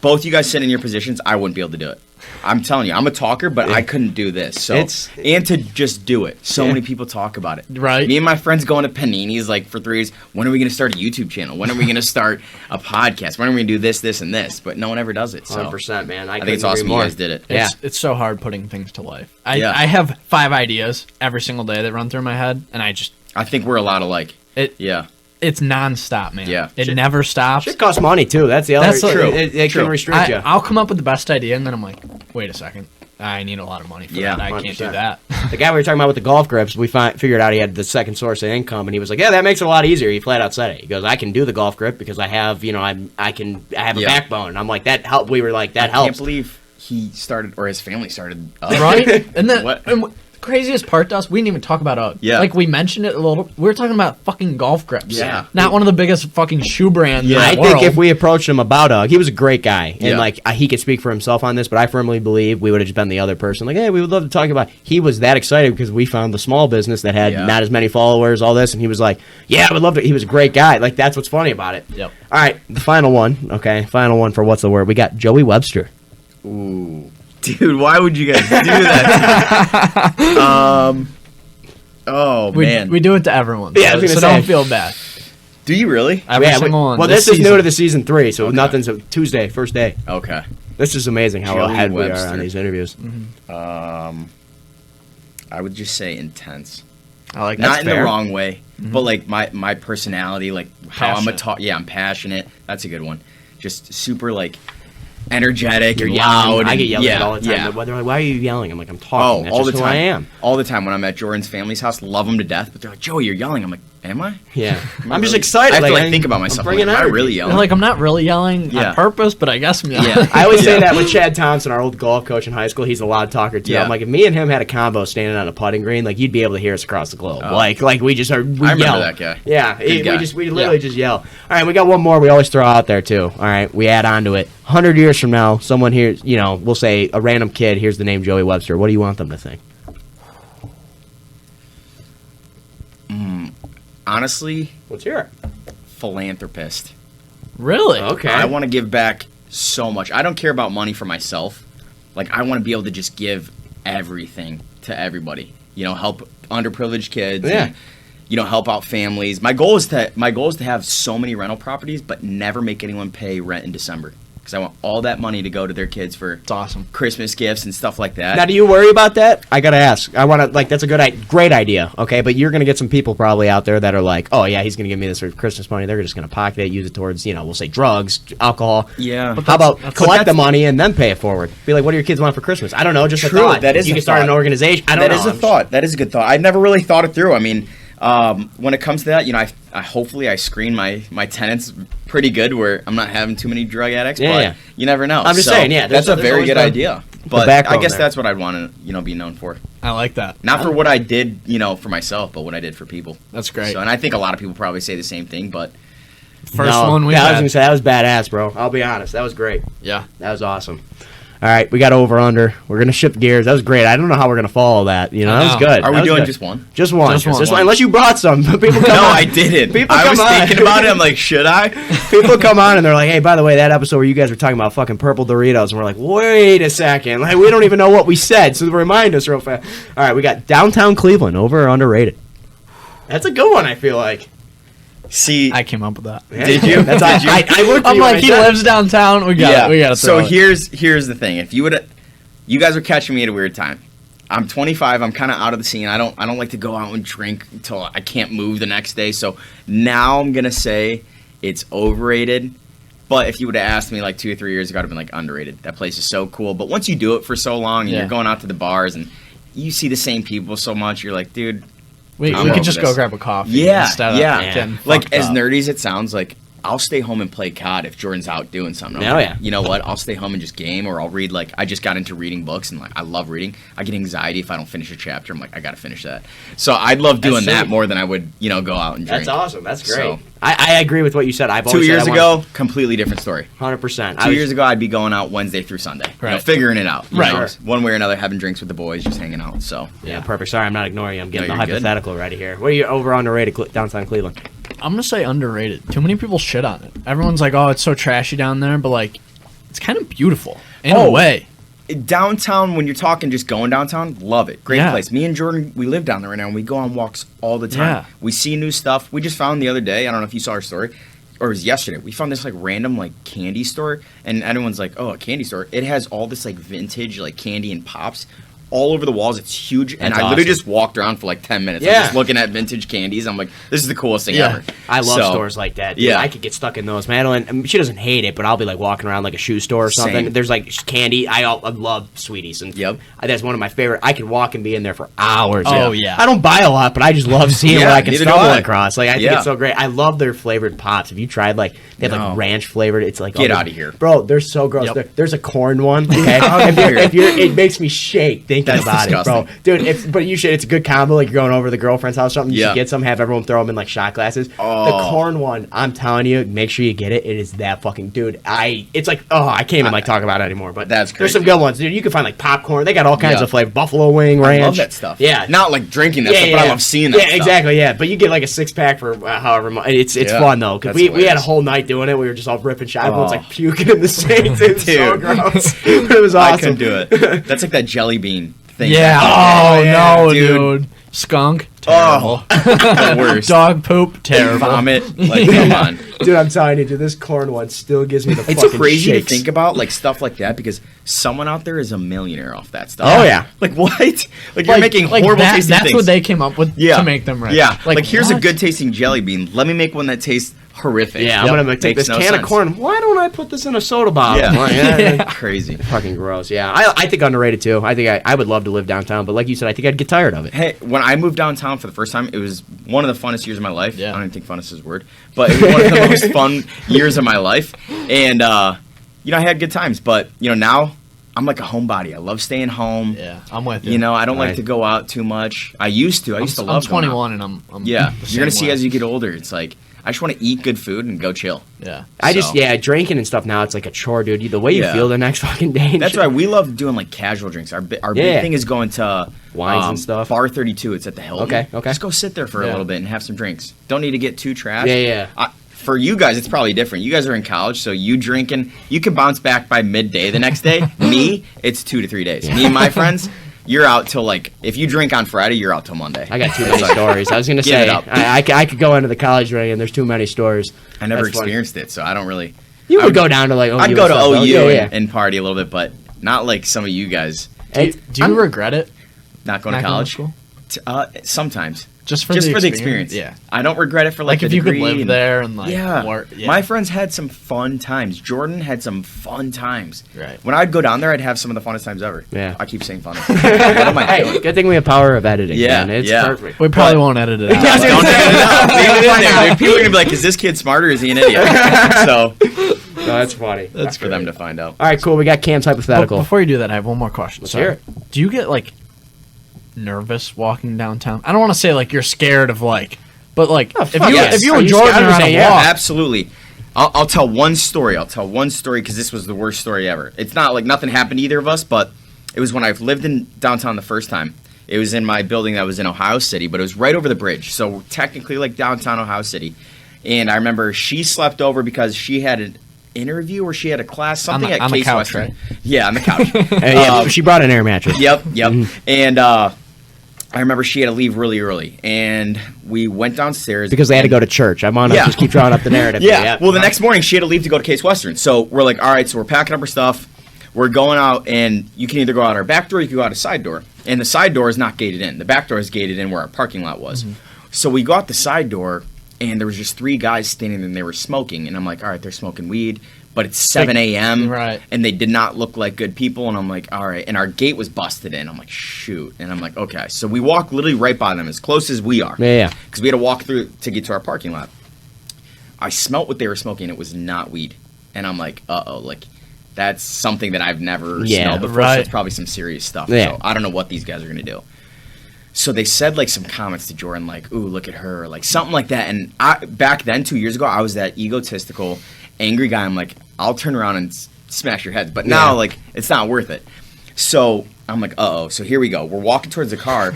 both you guys sitting in your positions, I wouldn't be able to do it. I'm telling you, I'm a talker, but I couldn't do this. So and to just do it. So many people talk about it. Right. Me and my friends going to Panini's like for 3 years. When are we going to start a YouTube channel? When are we going to start a podcast? When are we going to do this, this, and this? But no one ever does it. So 100%, man. I think it's awesome you guys did it. Yeah. It's so hard putting things to life. I Yeah. have 5 ideas every single day that run through my head, and I think we're a lot alike. it's nonstop, man. Yeah. It never stops. Shit costs money, too. That's the other. That's true. It True. can restrict you. I'll come up with the best idea, and then I'm like, wait a second. I need a lot of money for Yeah, that. I can't do 100%. that. The guy we were talking about with the golf grips, we figured out he had the second source of income, and he was like, "Yeah, that makes it a lot easier." He flat out said it. He goes, "I can do the golf grip because I have, I have a Yeah. backbone." And I'm like, "That helped." We were like, "That I can't helps." believe he started or his family started. Right? And then What? and the craziest part to us, we didn't even talk about UGG. Yeah. Like, we mentioned it a little. We were talking about fucking golf grips. Yeah. Not one of the biggest fucking shoe brands in I the think world. if we approached him about he was a great guy, and Yeah. he could speak for himself on this. But I firmly believe we would have just been the other person. Like, hey, we would love to talk about. He was that excited because we found the small business that had Yeah. not as many followers, all this, and he was like, "Yeah, I would love to." He was a great guy. Like, that's what's funny about it. Yep. All right, the final one. Okay, final one for what's the word? We got Joey Webster. Ooh, dude, why would you guys do that? Oh we, man, we do it to everyone. Yeah, I was so gonna say. don't feel bad. do you really? Every Yeah, single one. Well, this is new season. to the season 3, so Okay. nothing's a Tuesday, first day. Okay. This is amazing how Joey ahead we are Webster. on these interviews. I would just say intense. I like Not in fair. the wrong way, but like my personality, like how I'm a Passionate. talk. Yeah, I'm passionate. That's a good one. Just super like energetic You're and yelling. loud. I get and, yelled yeah, at all the time. Yeah. But they're like, "Why are you yelling?" I'm like, "I'm talking. Oh, That's all the just time. who I am." All the time when I'm at Jordan's family's house, love them to death. But they're like, "Joey, you're yelling." I'm like, "Am I?" Yeah, Am I'm just really- excited. I have to like I'm- think about I'm myself. bringing Am I energy. really yelling? Like, I'm not really yelling Yeah. on purpose, but I guess I'm yelling. Yeah. I always say Yeah. that with Chad Thompson, our old golf coach in high school. He's a loud talker too. Yeah. I'm like, if me and him had a combo standing on a putting green, like you'd be able to hear us across the globe. Oh. Like we just heard. We I remember yell. that guy. Yeah, Good guy. we literally just yell. All right, we got one more. We always throw out there too. All right, we add on to it. 100 years from now, someone here, we'll say a random kid hears the name Joey Webster. What do you want them to think? Honestly, Let's hear it. philanthropist. Really? Okay. I want to give back so much. I don't care about money for myself. Like, I want to be able to just give everything to everybody. Help underprivileged kids. Yeah. And, help out families. My goal is to have so many rental properties, but never make anyone pay rent in December. Because I want all that money to go to their kids for It's awesome. Christmas gifts and stuff like that. Now, do you worry about that? I gotta ask. I want to that's a great idea. Okay, but you're gonna get some people probably out there that are like, oh yeah, he's gonna give me this for Christmas money. They're just gonna pocket it, use it towards, we'll say drugs, alcohol. Yeah. How about that's- collect the that's- money and then pay it forward? Be like, what do your kids want for Christmas? I don't know, just True, a thought. that is you a can start an thought. organization. I don't That know. is a thought. That is a good thought. I've never really thought it through. I mean, when it comes to that, I hopefully I screen my tenants pretty good where I'm not having too many drug addicts. Yeah, but yeah. you never know. I'm just saying, yeah, that's a there's very always good the- idea. But I backbone guess there. that's what I'd want to be known for. I like that. Not for what I did, for myself, but what I did for people. That's great. So, and I think a lot of people probably say the same thing, but First one we I was had. gonna say that was badass, bro. I'll be honest, that was great. Yeah. That was awesome. All right, we got over under. We're gonna shift gears. That was great. I don't know how we're gonna follow that. You know, that was good. Are we That was doing good. just one? Just one. Just one. Unless you brought some. People come No, on. I didn't. People I come was on. thinking about it. I'm like, should I? People come on and they're like, "Hey, by the way, that episode where you guys were talking about fucking purple Doritos," and we're like, "Wait a second, like we don't even know what we said." So remind us real fast. All right, we got downtown Cleveland, over or underrated. That's a good one. I feel like. See, I came up with that. did you? That's Did you? I looked. I'm like, he lives downtown. We got to So throw it. here's the thing. If you guys are catching me at a weird time. I'm 25. I'm kind of out of the scene. I don't like to go out and drink until I can't move the next day. So now I'm gonna say it's overrated. But if you would have asked me like 2 or 3 years ago, I'd have been like underrated. That place is so cool. But once you do it for so long and Yeah. you're going out to the bars and you see the same people so much, you're like, dude. we I'm could over just this. go grab a coffee. Yeah, instead of yeah. getting Like fucked as up. nerdy as it sounds, like I'll stay home and play COD if Jordan's out doing something. I'm Oh, like, yeah. You know what? I'll stay home and just game, or I'll read. Like I just got into reading books, and like I love reading. I get anxiety if I don't finish a chapter. I'm like, I gotta finish that. So I'd love doing That's that sweet. more than I would, go out and drink. That's awesome. That's great. So- I agree with what you said. I've 2 always years said ago, completely different story. 100%. 2 years ago, I'd be going out Wednesday through Sunday, Right. figuring it out. Right. Know, one way or another, having drinks with the boys, just hanging out. So Yeah, perfect. Sorry, I'm not ignoring you. I'm getting No, the you're good. hypothetical ready here. What are you over underrated downtown Cleveland? I'm gonna say underrated. Too many people shit on it. Everyone's like, "Oh, it's so trashy down there," but like, it's kind of beautiful in a way. downtown, when you're talking just going downtown, love it. Great Yeah. place. Me and Jordan, we live down there right now, and we go on walks all the time. Yeah. We see new stuff. We just found the other day, I don't know if you saw our story, or it was yesterday, we found this like random like candy store, and everyone's like, oh, a candy store. It has all this like vintage like candy and pops all over the walls. It's huge, and That's I literally awesome. just walked around for like 10 minutes. Yeah. I'm just looking at vintage candies. I'm like, this is the coolest thing Yeah. ever. I love So, stores like that. Dude. Yeah. I could get stuck in those. Madeline, I mean, she doesn't hate it, but I'll be like walking around like a shoe store or something. Same. There's like candy. I love sweeties, and Yep. that's one of my favorite. I could walk and be in there for hours. Oh, yeah. I don't buy a lot, but I just love seeing Yeah, what I can neither do stumble I. across. Like I think Yeah. it's so great. I love their flavored pops. Have you tried like they have No. like ranch flavored? It's like Get oh, outta here. bro. They're so gross. Yep. There's a corn one. Okay, Outta if you're, it makes me shake thinking That's about disgusting. it, bro. Dude, but you should. It's a good combo. Like you're going over to the girlfriend's house, or something. You Yeah. should get some. Have everyone throw them in like shot glasses. The Oh. corn one, I'm telling you, make sure you get it. It is that fucking dude. It's like I can't even like talk about it anymore. But That's there's some crazy. good ones, dude. You can find like popcorn. They got all kinds Yeah. of flavor. Buffalo wing ranch. I love that stuff. Yeah. Not like drinking that stuff, but I love seeing that Yeah, stuff. exactly. Yeah, but you get like a 6-pack for however much. It's Yeah, fun though because that's we had a hilarious. whole night doing it. We were just all ripping shots. Everyone's Oh. like puking in the sinks. It was so Dude. gross. But it was awesome. I couldn't do it. That's like that jelly bean thing. Yeah. back in the day. Oh, no, dude. dude. Skunk. Terrible. Oh, the worst. Dog poop. Terrible. Vomit. Like, come on. Dude, I'm telling you, dude, this corn one still gives me the It's fucking crazy shakes. to think about, like, stuff like that, because someone out there is a millionaire off that stuff. Oh, yeah. Like, what? Like, you're making horrible tasting That's things. what they came up with to make them rich. Yeah. Like, here's a what? good tasting jelly bean. Let me make one that tastes horrific. Yeah, I'm gonna take Makes this no can of sense. corn. Why don't I put this in a soda bottle? Yeah. Like, yeah. Crazy. Fucking gross. Yeah, I think underrated too. I think I would love to live downtown, but like you said, I think I'd get tired of it. Hey, when I moved downtown for the first time, it was one of the funnest years of my life. Yeah. I don't even think funnest is a word, but it was one of the most fun years of my life. And, I had good times. But, now I'm like a homebody. I love staying home. Yeah, I'm with you. I don't like Right. to go out too much. I used to. I used to love I'm going out. 21 and I'm Yeah. the You're going to same see way. as you get older, it's like, I just want to eat good food and go chill. Yeah. I just So- drinking and stuff now. It's like a chore, dude. The way you Yeah. feel the next fucking day. and That's shit. why we love doing like casual drinks. Our Yeah. big thing is going to Wines and stuff. Bar 32. It's at the Hilton. Okay. Just go sit there for a Yeah. little bit and have some drinks. Don't need to get too trashed. Yeah. For you guys, it's probably different. You guys are in college, so you drinking, you can bounce back by midday the next day. Me, it's 2 to 3 days. Me and my friends, you're out till like, if you drink on Friday, you're out till Monday. I got too many stories. I was gonna Give say it up. I could go into the college ring and there's too many stories. I never That's funny. experienced it, so I don't really. You I would go down to like OU. I'd go to and stuff, though. OU Yeah. and party a little bit, but not like some of you guys. Hey, Do you regret it? Not going Not to going college. to school? Sometimes. Just for the the experience. Yeah. I don't regret it for Like the if you could degree live and- there and like Yeah. work. Yeah. My friends had some fun times. Jordan had some fun times. Right. When I'd go down there, I'd have some of the funnest times ever. Yeah. I keep saying fun. What am I Hey, doing? good thing we have power of editing. Yeah, man. It's yeah. perfect. We probably won't edit it out. Yeah, Don't edit it out. Leave it in there, dude. People are gonna be like, "Is this kid smart or is he an idiot?" So No, that's funny. that's for them to find out. All right, cool. We got Cam's But hypothetical. before you do that, I have one more question. Let's Sorry. hear it. Do you get like nervous walking downtown? I don't want to say like you're scared of like, But like, Oh, if fuck you yes. if you Are and you Jordan scared? are on a Yeah, walk, Absolutely. I'll tell one story. Because this was the worst story ever. It's not like nothing happened to either of us, but it was when I lived in downtown the first time. It was in my building that was in Ohio City, but it was right over the bridge. So technically like downtown Ohio City. And I remember she slept over because she had an interview or she had a class, something at on the Case couch, Western. right? Yeah, on the couch. Yeah, she brought an air mattress. Yep. And I remember she had to leave really early. And we went downstairs. Because they had to go to church. I'm on to Yeah. just keep drawing up the narrative. Yeah. Well, the next morning she had to leave to go to Case Western. So we're like, all right, so we're packing up our stuff. We're going out, and you can either go out our back door or you can go out a side door. And the side door is not gated in. The back door is gated in where our parking lot was. So we go out the side door, and there was just 3 guys standing there, and they were smoking. And I'm like, all right, they're smoking weed. But it's 7 a.m. Right. And they did not look like good people. And I'm like, all right. And our gate was busted in. I'm like, shoot. And I'm like, okay. So we walk literally right by them, as close as we are. Yeah. Because we had to walk through to get to our parking lot. I smelt what they were smoking. It was not weed. And I'm like, uh-oh. Like, that's something that I've never smelled before. Right. So it's probably some serious stuff. Yeah. So I don't know what these guys are going to do. So they said, like, some comments to Jordan, like, ooh, look at her. Like, something like that. And back then, 2 years ago, I was that egotistical, angry guy. I'm like, I'll turn around and smash your heads. But now, like, it's not worth it. So I'm like, uh-oh. So here we go. We're walking towards the car.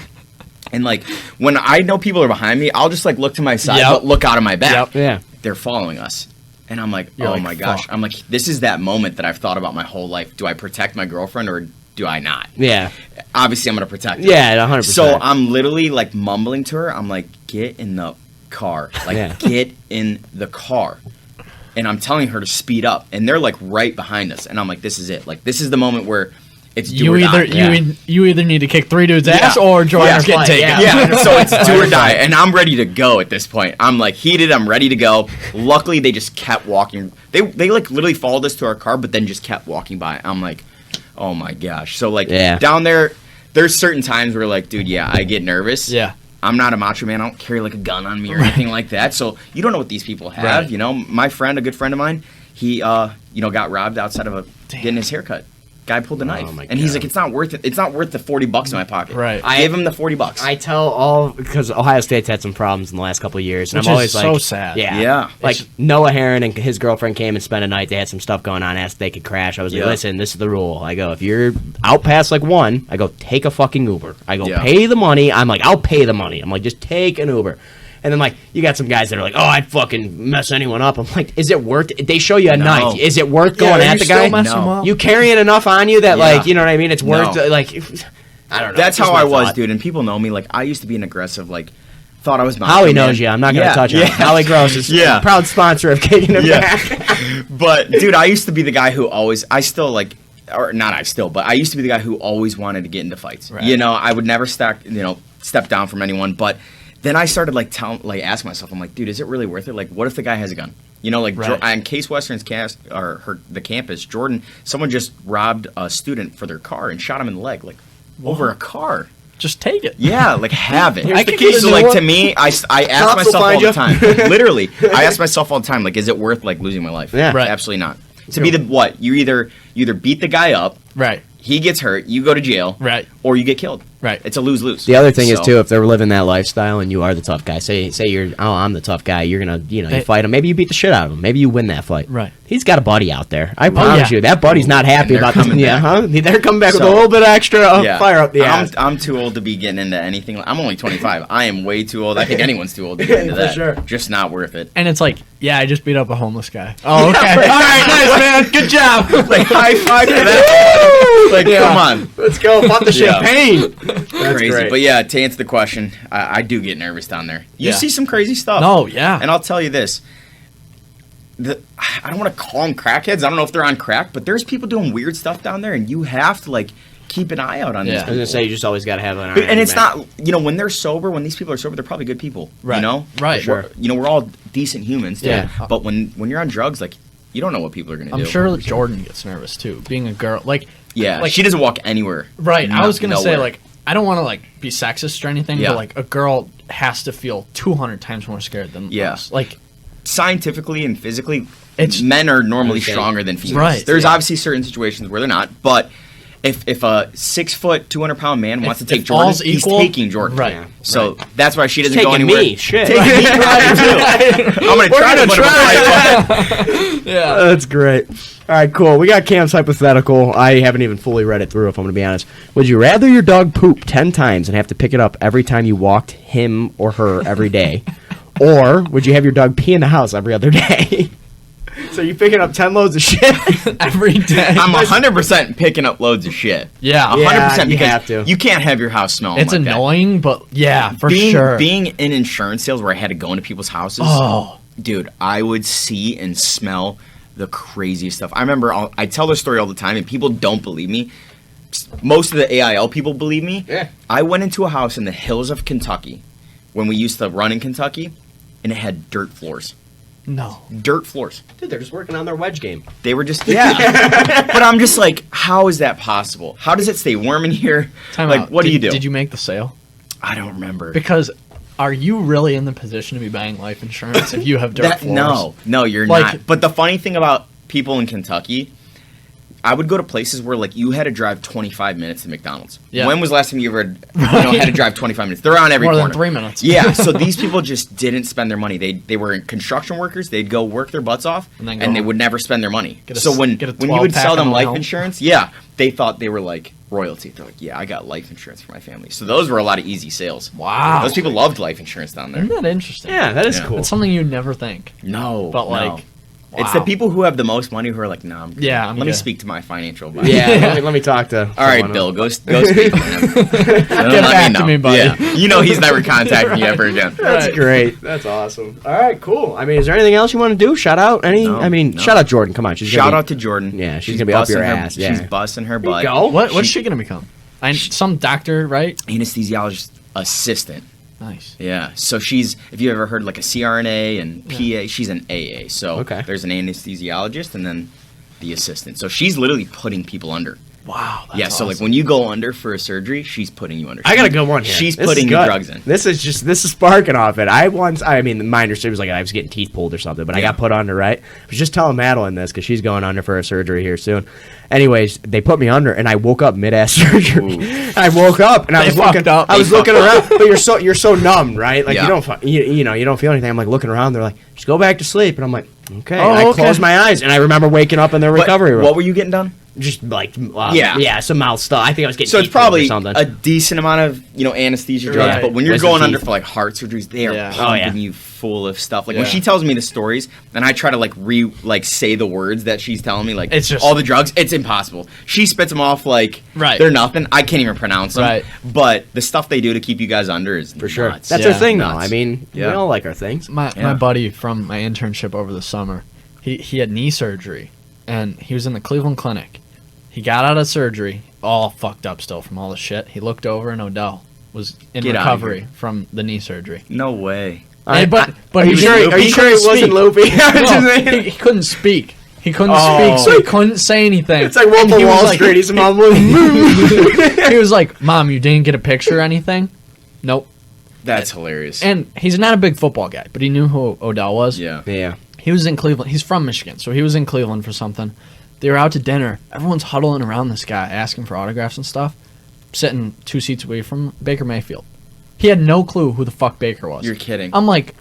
And, like, when I know people are behind me, I'll just, like, look to my side, but look out of my back. Yeah. They're following us. And I'm like, You're oh like, my gosh. fuck. I'm like, this is that moment that I've thought about my whole life. Do I protect my girlfriend or do I not? Yeah. Obviously, I'm going to protect her. Yeah, 100%. So I'm literally, like, mumbling to her. I'm like, get in the car. Like, Yeah. get in the car. And I'm telling her to speed up. And they're, like, right behind us. And I'm like, this is it. Like, this is the moment where it's do or die. You either need to kick 3 dudes' ass or join Yeah. us getting taken. Yeah, so it's do or die, and I'm ready to go at this point. I'm like heated. I'm ready to go. Luckily, they just kept walking. They like literally followed us to our car, but then just kept walking by. I'm like, oh my gosh. So like down there, there's certain times where like, dude, yeah, I get nervous. Yeah. I'm not a macho man. I don't carry like a gun on me or anything like that. So you don't know what these people have. Right. You know, my friend, a good friend of mine, he got robbed outside of getting his haircut. Guy pulled a knife, and he's like, "It's not worth it. It's not worth the $40 in my pocket." Right. I gave him the $40. I tell all because Ohio State's had some problems in the last couple of years, and Which I'm always is like, so sad. Yeah. Like Noah Herron and his girlfriend came and spent a night. They had some stuff going on. Asked if they could crash. I was like, listen, this is the rule. I go, if you're out past like 1, I go take a fucking Uber. I go pay the money. I'm like, I'll pay the money. I'm like, just take an Uber. And then, like, you got some guys that are like, oh, I'd fucking mess anyone up. I'm like, is it worth it? They show you a knife. Is it worth going at the guy? You carrying enough on you that, like, you know what I mean? It's worth, like, I don't know. That's how I was, dude. And people know me. Like, I used to be an aggressive, like, thought I was macho Howie man. knows you. I'm not going to touch him. Howie Gross is a proud sponsor of Kickin and back. But, dude, I used to be the guy who always, I still, like, or not I still, but I used to be the guy who always wanted to get into fights. Right. You know, I would never step down from anyone, but then I started asking myself, I'm like, dude, is it really worth it? Like, what if the guy has a gun? You know, like on Case Western's the campus, Jordan, someone just robbed a student for their car and shot him in the leg, like over a car. Just take it. Yeah, like have it. I can get So a new like one. to me, I ask myself all the time. Literally, I ask myself all the time, like, is it worth like losing my life? Yeah. Right. Absolutely not. To be you either beat the guy up, Right. he gets hurt, you go to jail, Right. or you get killed. Right. It's a lose-lose. The other thing is too, if they're living that lifestyle and you are the tough guy, say you're, I'm the tough guy, you're gonna, you fight him. Maybe you beat the shit out of him. Maybe you win that fight. Right. He's got a buddy out there. I promise you, that buddy's not happy And they're about this. coming Yeah, back. they're coming back with a So- little bit extra fire up the ass. I'm too old to be getting into anything. I'm only 25. I am way too old. I think anyone's too old to get into For that. sure. Just not worth it. And it's like, yeah, I just beat up a homeless guy. Oh, okay. All right, nice, man. Good job. Like high five for that. Like come on. Let's go. Pop the champagne. That's Crazy. great. But yeah, to answer the question, I do get nervous down there. You Yeah. see some crazy stuff. No, yeah. And I'll tell you this. I don't want to call them crackheads. I don't know if they're on crack, but there's people doing weird stuff down there, and you have to like keep an eye out on these I was people. gonna say you just always gotta have an eye. And it's not, when they're sober, when these people are sober, they're probably good people. Right. You know? Right. Sure. We're all decent humans. Too. Yeah. But when you're on drugs, like, you don't know what people are going to do. I'm sure Jordan gets nervous too, being a girl. Like, Yeah. like she doesn't walk anywhere. right. I was gonna say nowhere. like, I don't want to like be sexist or anything, Yeah. but like a girl has to feel 200 times more scared than us. Like, Scientifically and physically, It's- men are normally Okay. stronger than females. Right. There's obviously certain situations where they're not, but If a 6 foot, 200-pound man wants to take if Jordan, all's he's equal, taking Jordan. right. Yeah. So that's why she doesn't Taking go anywhere. me, shit. Taking me, too. I'm gonna try to put Yeah. That's great. All right, cool. We got Cam's hypothetical. I haven't even fully read it through, if I'm going to be honest. Would you rather your dog poop 10 times and have to pick it up every time you walked him or her every day? Or would you have your dog pee in the house every other day? So you're picking up 10 loads of shit? Every day. I'm 100% picking up loads of shit. Yeah. 100% Yeah, you because have to. you can't have your house smelling It's like that. annoying, but yeah, for being, sure. Being in insurance sales where I had to go into people's houses, dude, I would see and smell the craziest stuff. I remember I tell this story all the time, and people don't believe me. Most of the AIL people believe me. Yeah. I went into a house in the hills of Kentucky when we used to run in Kentucky, and it had dirt floors. No. Dirt floors. Dude, they're just working on their wedge game. They were just, yeah. But I'm just like, how is that possible? How does it stay warm in here? Time like, out. what do you do? Did you make the sale? I don't remember. Because are you really in the position to be buying life insurance if you have dirt floors? No, you're Like- not. But the funny thing about people in Kentucky, I would go to places where like you had to drive 25 minutes to McDonald's. Yeah. When was the last time you ever had to drive 25 minutes? They're on every More corner. than 3 minutes. Yeah, so these people just didn't spend their money. They were construction workers. They'd go work their butts off, And then and, go they home. would never spend their money. Get a So s- when get a you would 12-pack sell them on the way life home. insurance, yeah, they thought they were like royalty. They're like, yeah, I got life insurance for my family. So those were a lot of easy sales. Wow. Those people loved life insurance down there. Isn't that interesting? Yeah, that is Yeah. cool. It's something you'd never think. No, But, like, no. It's the wow. people who have the most money who are like, nah, I'm good. Yeah, I'm Let me good. speak to my financial advisor. Yeah, let me talk to. All right, Bill, go speak to him. Get back to me, buddy. Yeah. You know he's never contacting you ever again. That's Right. great. That's awesome. All right, cool. I mean, is there anything else you want to do? Shout out any? No, I mean, no. shout out Jordan. Come on, she's Shout gonna out to Jordan. Yeah, she's gonna be up your busting ass, She's yeah. busting her There you butt. go. What's she going to become? Some doctor, right? Anesthesiologist assistant. Nice. Yeah. So she's, if you ever heard like a CRNA and PA, she's an AA. So Okay. there's an anesthesiologist and then the assistant. So she's literally putting people under. Wow. That's Yeah. So like awesome. when you go under for a surgery, she's putting you under. I got a good one here. She's This putting is your good. drugs in. This is sparking off it. I mean, my understanding was like I was getting teeth pulled or something, but I Yeah. got put under, right? I was just telling Madeline this because she's going under for a surgery here soon. Anyways, they put me under, and I woke up mid-ass surgery. I woke up, and I was looking fucked up. I was They looking fucked around, but you're so numb, right? Like Yeah. you don't you know you don't feel anything. I'm like looking around. They're like, just go back to sleep, and I'm like, okay. Oh, And I okay. closed my eyes, and I remember waking up in the But recovery room. what were you getting done? Just like Yeah. some mouth stuff. I think I was getting So it's teeth pulled or probably something. a decent amount of anesthesia drugs, Right. but when you're Wisdom going under teeth. for like heart surgeries, they are Yeah. pumping Oh, yeah. you full of stuff. Like when Yeah. she tells me the stories, and I try to like say the words that she's telling me, like It's just- all the drugs, it's impossible. She spits them off like Right. they're nothing. I can't even pronounce them. Right. But the stuff they do to keep you guys under is for sure. nuts. That's Yeah. our thing, though. Nuts. I mean, we Yeah. all like our things. My Yeah. buddy from my internship over the summer, he had knee surgery, and he was in the Cleveland Clinic. He got out of surgery, all fucked up still from all the shit. He looked over, and Odell was in Get out of recovery here. from the knee surgery. No way. But Are you he sure? was- Are you he sure he couldn't wasn't speak. loopy? No, he couldn't speak. He couldn't Oh. speak, so he couldn't say anything. It's like Wolf And of he was Wall like- Street. He's a mom. He was like, "Mom, you didn't get a picture or anything?" Nope. That's hilarious. And he's not a big football guy, but he knew who Odell was. yeah. Yeah. He was in Cleveland. He's from Michigan, so he was in Cleveland for something. They were out to dinner. Everyone's huddling around this guy, asking for autographs and stuff, sitting 2 seats away from Baker Mayfield. He had no clue who the fuck Baker was. You're kidding. I'm like,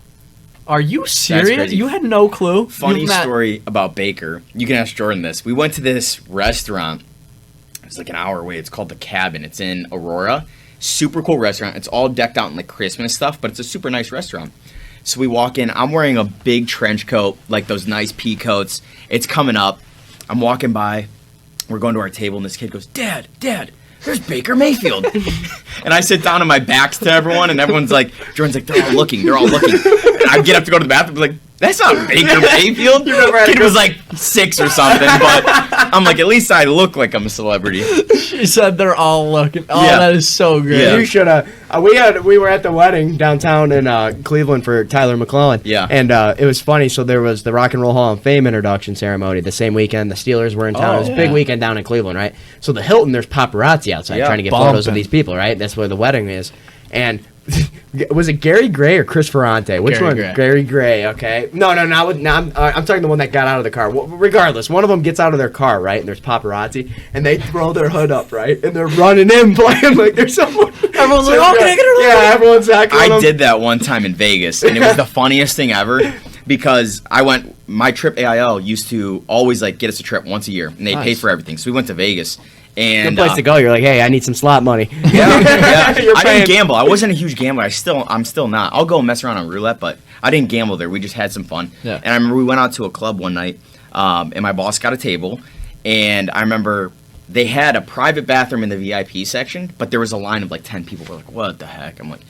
are you serious? crazy. You had no clue? Funny You've not- story about Baker. You can ask Jordan this. We went to this restaurant. It's like an hour away. It's called The Cabin. It's in Aurora. Super cool restaurant. It's all decked out in like Christmas stuff, but it's a super nice restaurant. So we walk in. I'm wearing a big trench coat, like those nice pea coats. It's coming up. I'm walking by. We're going to our table, and this kid goes, Dad, there's Baker Mayfield. And I sit down and my back's to everyone, and everyone's like, Jordan's like, they're all looking. And I get up to go to the bathroom, like, that's not Baker Mayfield. Kid was like 6 or something, but I'm like, at least I look like I'm a celebrity. She said they're all looking. Oh, Yeah. that is so great. Yeah. You should have. We were at the wedding downtown in Cleveland for Tyler McClellan. Yeah. And it was funny. So there was the Rock and Roll Hall of Fame introduction ceremony the same weekend. The Steelers were in town. Oh, It was a yeah. big weekend down in Cleveland, right? So the Hilton, there's paparazzi outside Yeah. trying to get photos of Bumping. these people, right? That's where the wedding is. And Was it Gary Gray or Chris Ferrante? Which Gary one? Gray. Gary Gray. Okay. No, not with. No, I'm talking the one that got out of the car. Regardless, one of them gets out of their car, right? And there's paparazzi, and they throw their hood up, right? And they're running in, playing like there's someone. Everyone's like, "Oh, can I get it?" Yeah, everyone's acting. I did that one time in Vegas, and it was the funniest thing ever because I went. My trip AIL used to always like get us a trip once a year, and they paid for everything. So we went to Vegas. And Good place to go. You're like, hey, I need some slot money. Yeah. I paying. didn't gamble. I wasn't a huge gambler. I'm still not. I'll go and mess around on roulette, but I didn't gamble there. We just had some fun. Yeah. And I remember we went out to a club one night, and my boss got a table, and I remember they had a private bathroom in the VIP section, but there was a line of like 10 people. We're like, what the heck? I'm like,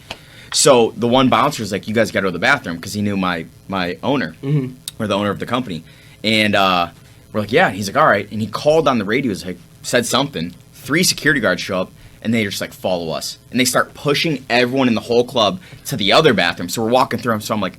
so the one bouncer was like, you guys got to go to the bathroom because he knew my owner or the owner of the company, and we're like, yeah. And he's like, all right. And he called on the radio, like said something. 3 security guards show up, and they just like follow us, and they start pushing everyone in the whole club to the other bathroom. So we're walking through them. So I'm like,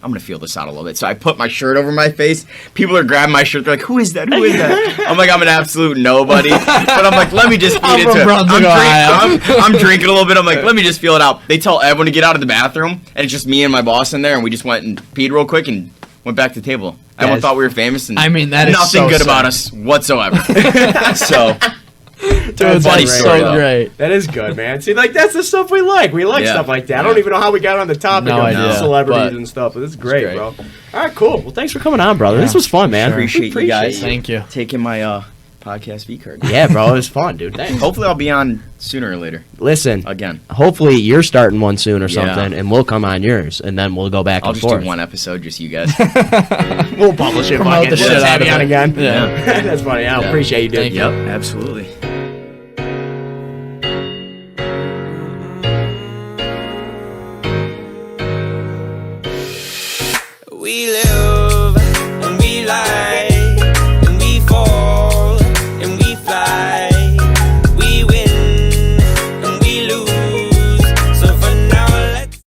I'm gonna feel this out a little bit. So I put my shirt over my face. People are grabbing my shirt. They're like, who is that? Who is that? I'm like, I'm an absolute nobody. But I'm like, let me just feed it to it. I'm drinking a little bit. I'm like, let me just feel it out. They tell everyone to get out of the bathroom, and it's just me and my boss in there, and we just went and peed real quick and went back to the table. Everyone thought we were famous, and I mean, that is nothing so good sad. about us whatsoever. So. Dude, Funny that's story, so though. great. That is good, man. See, like that's the stuff we like. We like Yeah. stuff like that. I don't even know how we got on the topic No of idea, celebrities but and stuff, but this is great, great. bro. All right, cool. Well, thanks for coming on, brother. This was fun, man. Appreciate you guys. Thank you. Taking my podcast V card. Yeah, bro, it was fun, dude. Thanks. Hopefully I'll be on sooner or later. Listen, Again. hopefully you're starting one soon or Yeah. something, and we'll come on yours, and then we'll go back I'll and just forth. do one episode, just you guys. We'll publish it. Promote fucking the shit just out have of you on it. again. Yeah. That's funny. I Yeah. appreciate you, dude. Thank you. Yep, absolutely. We live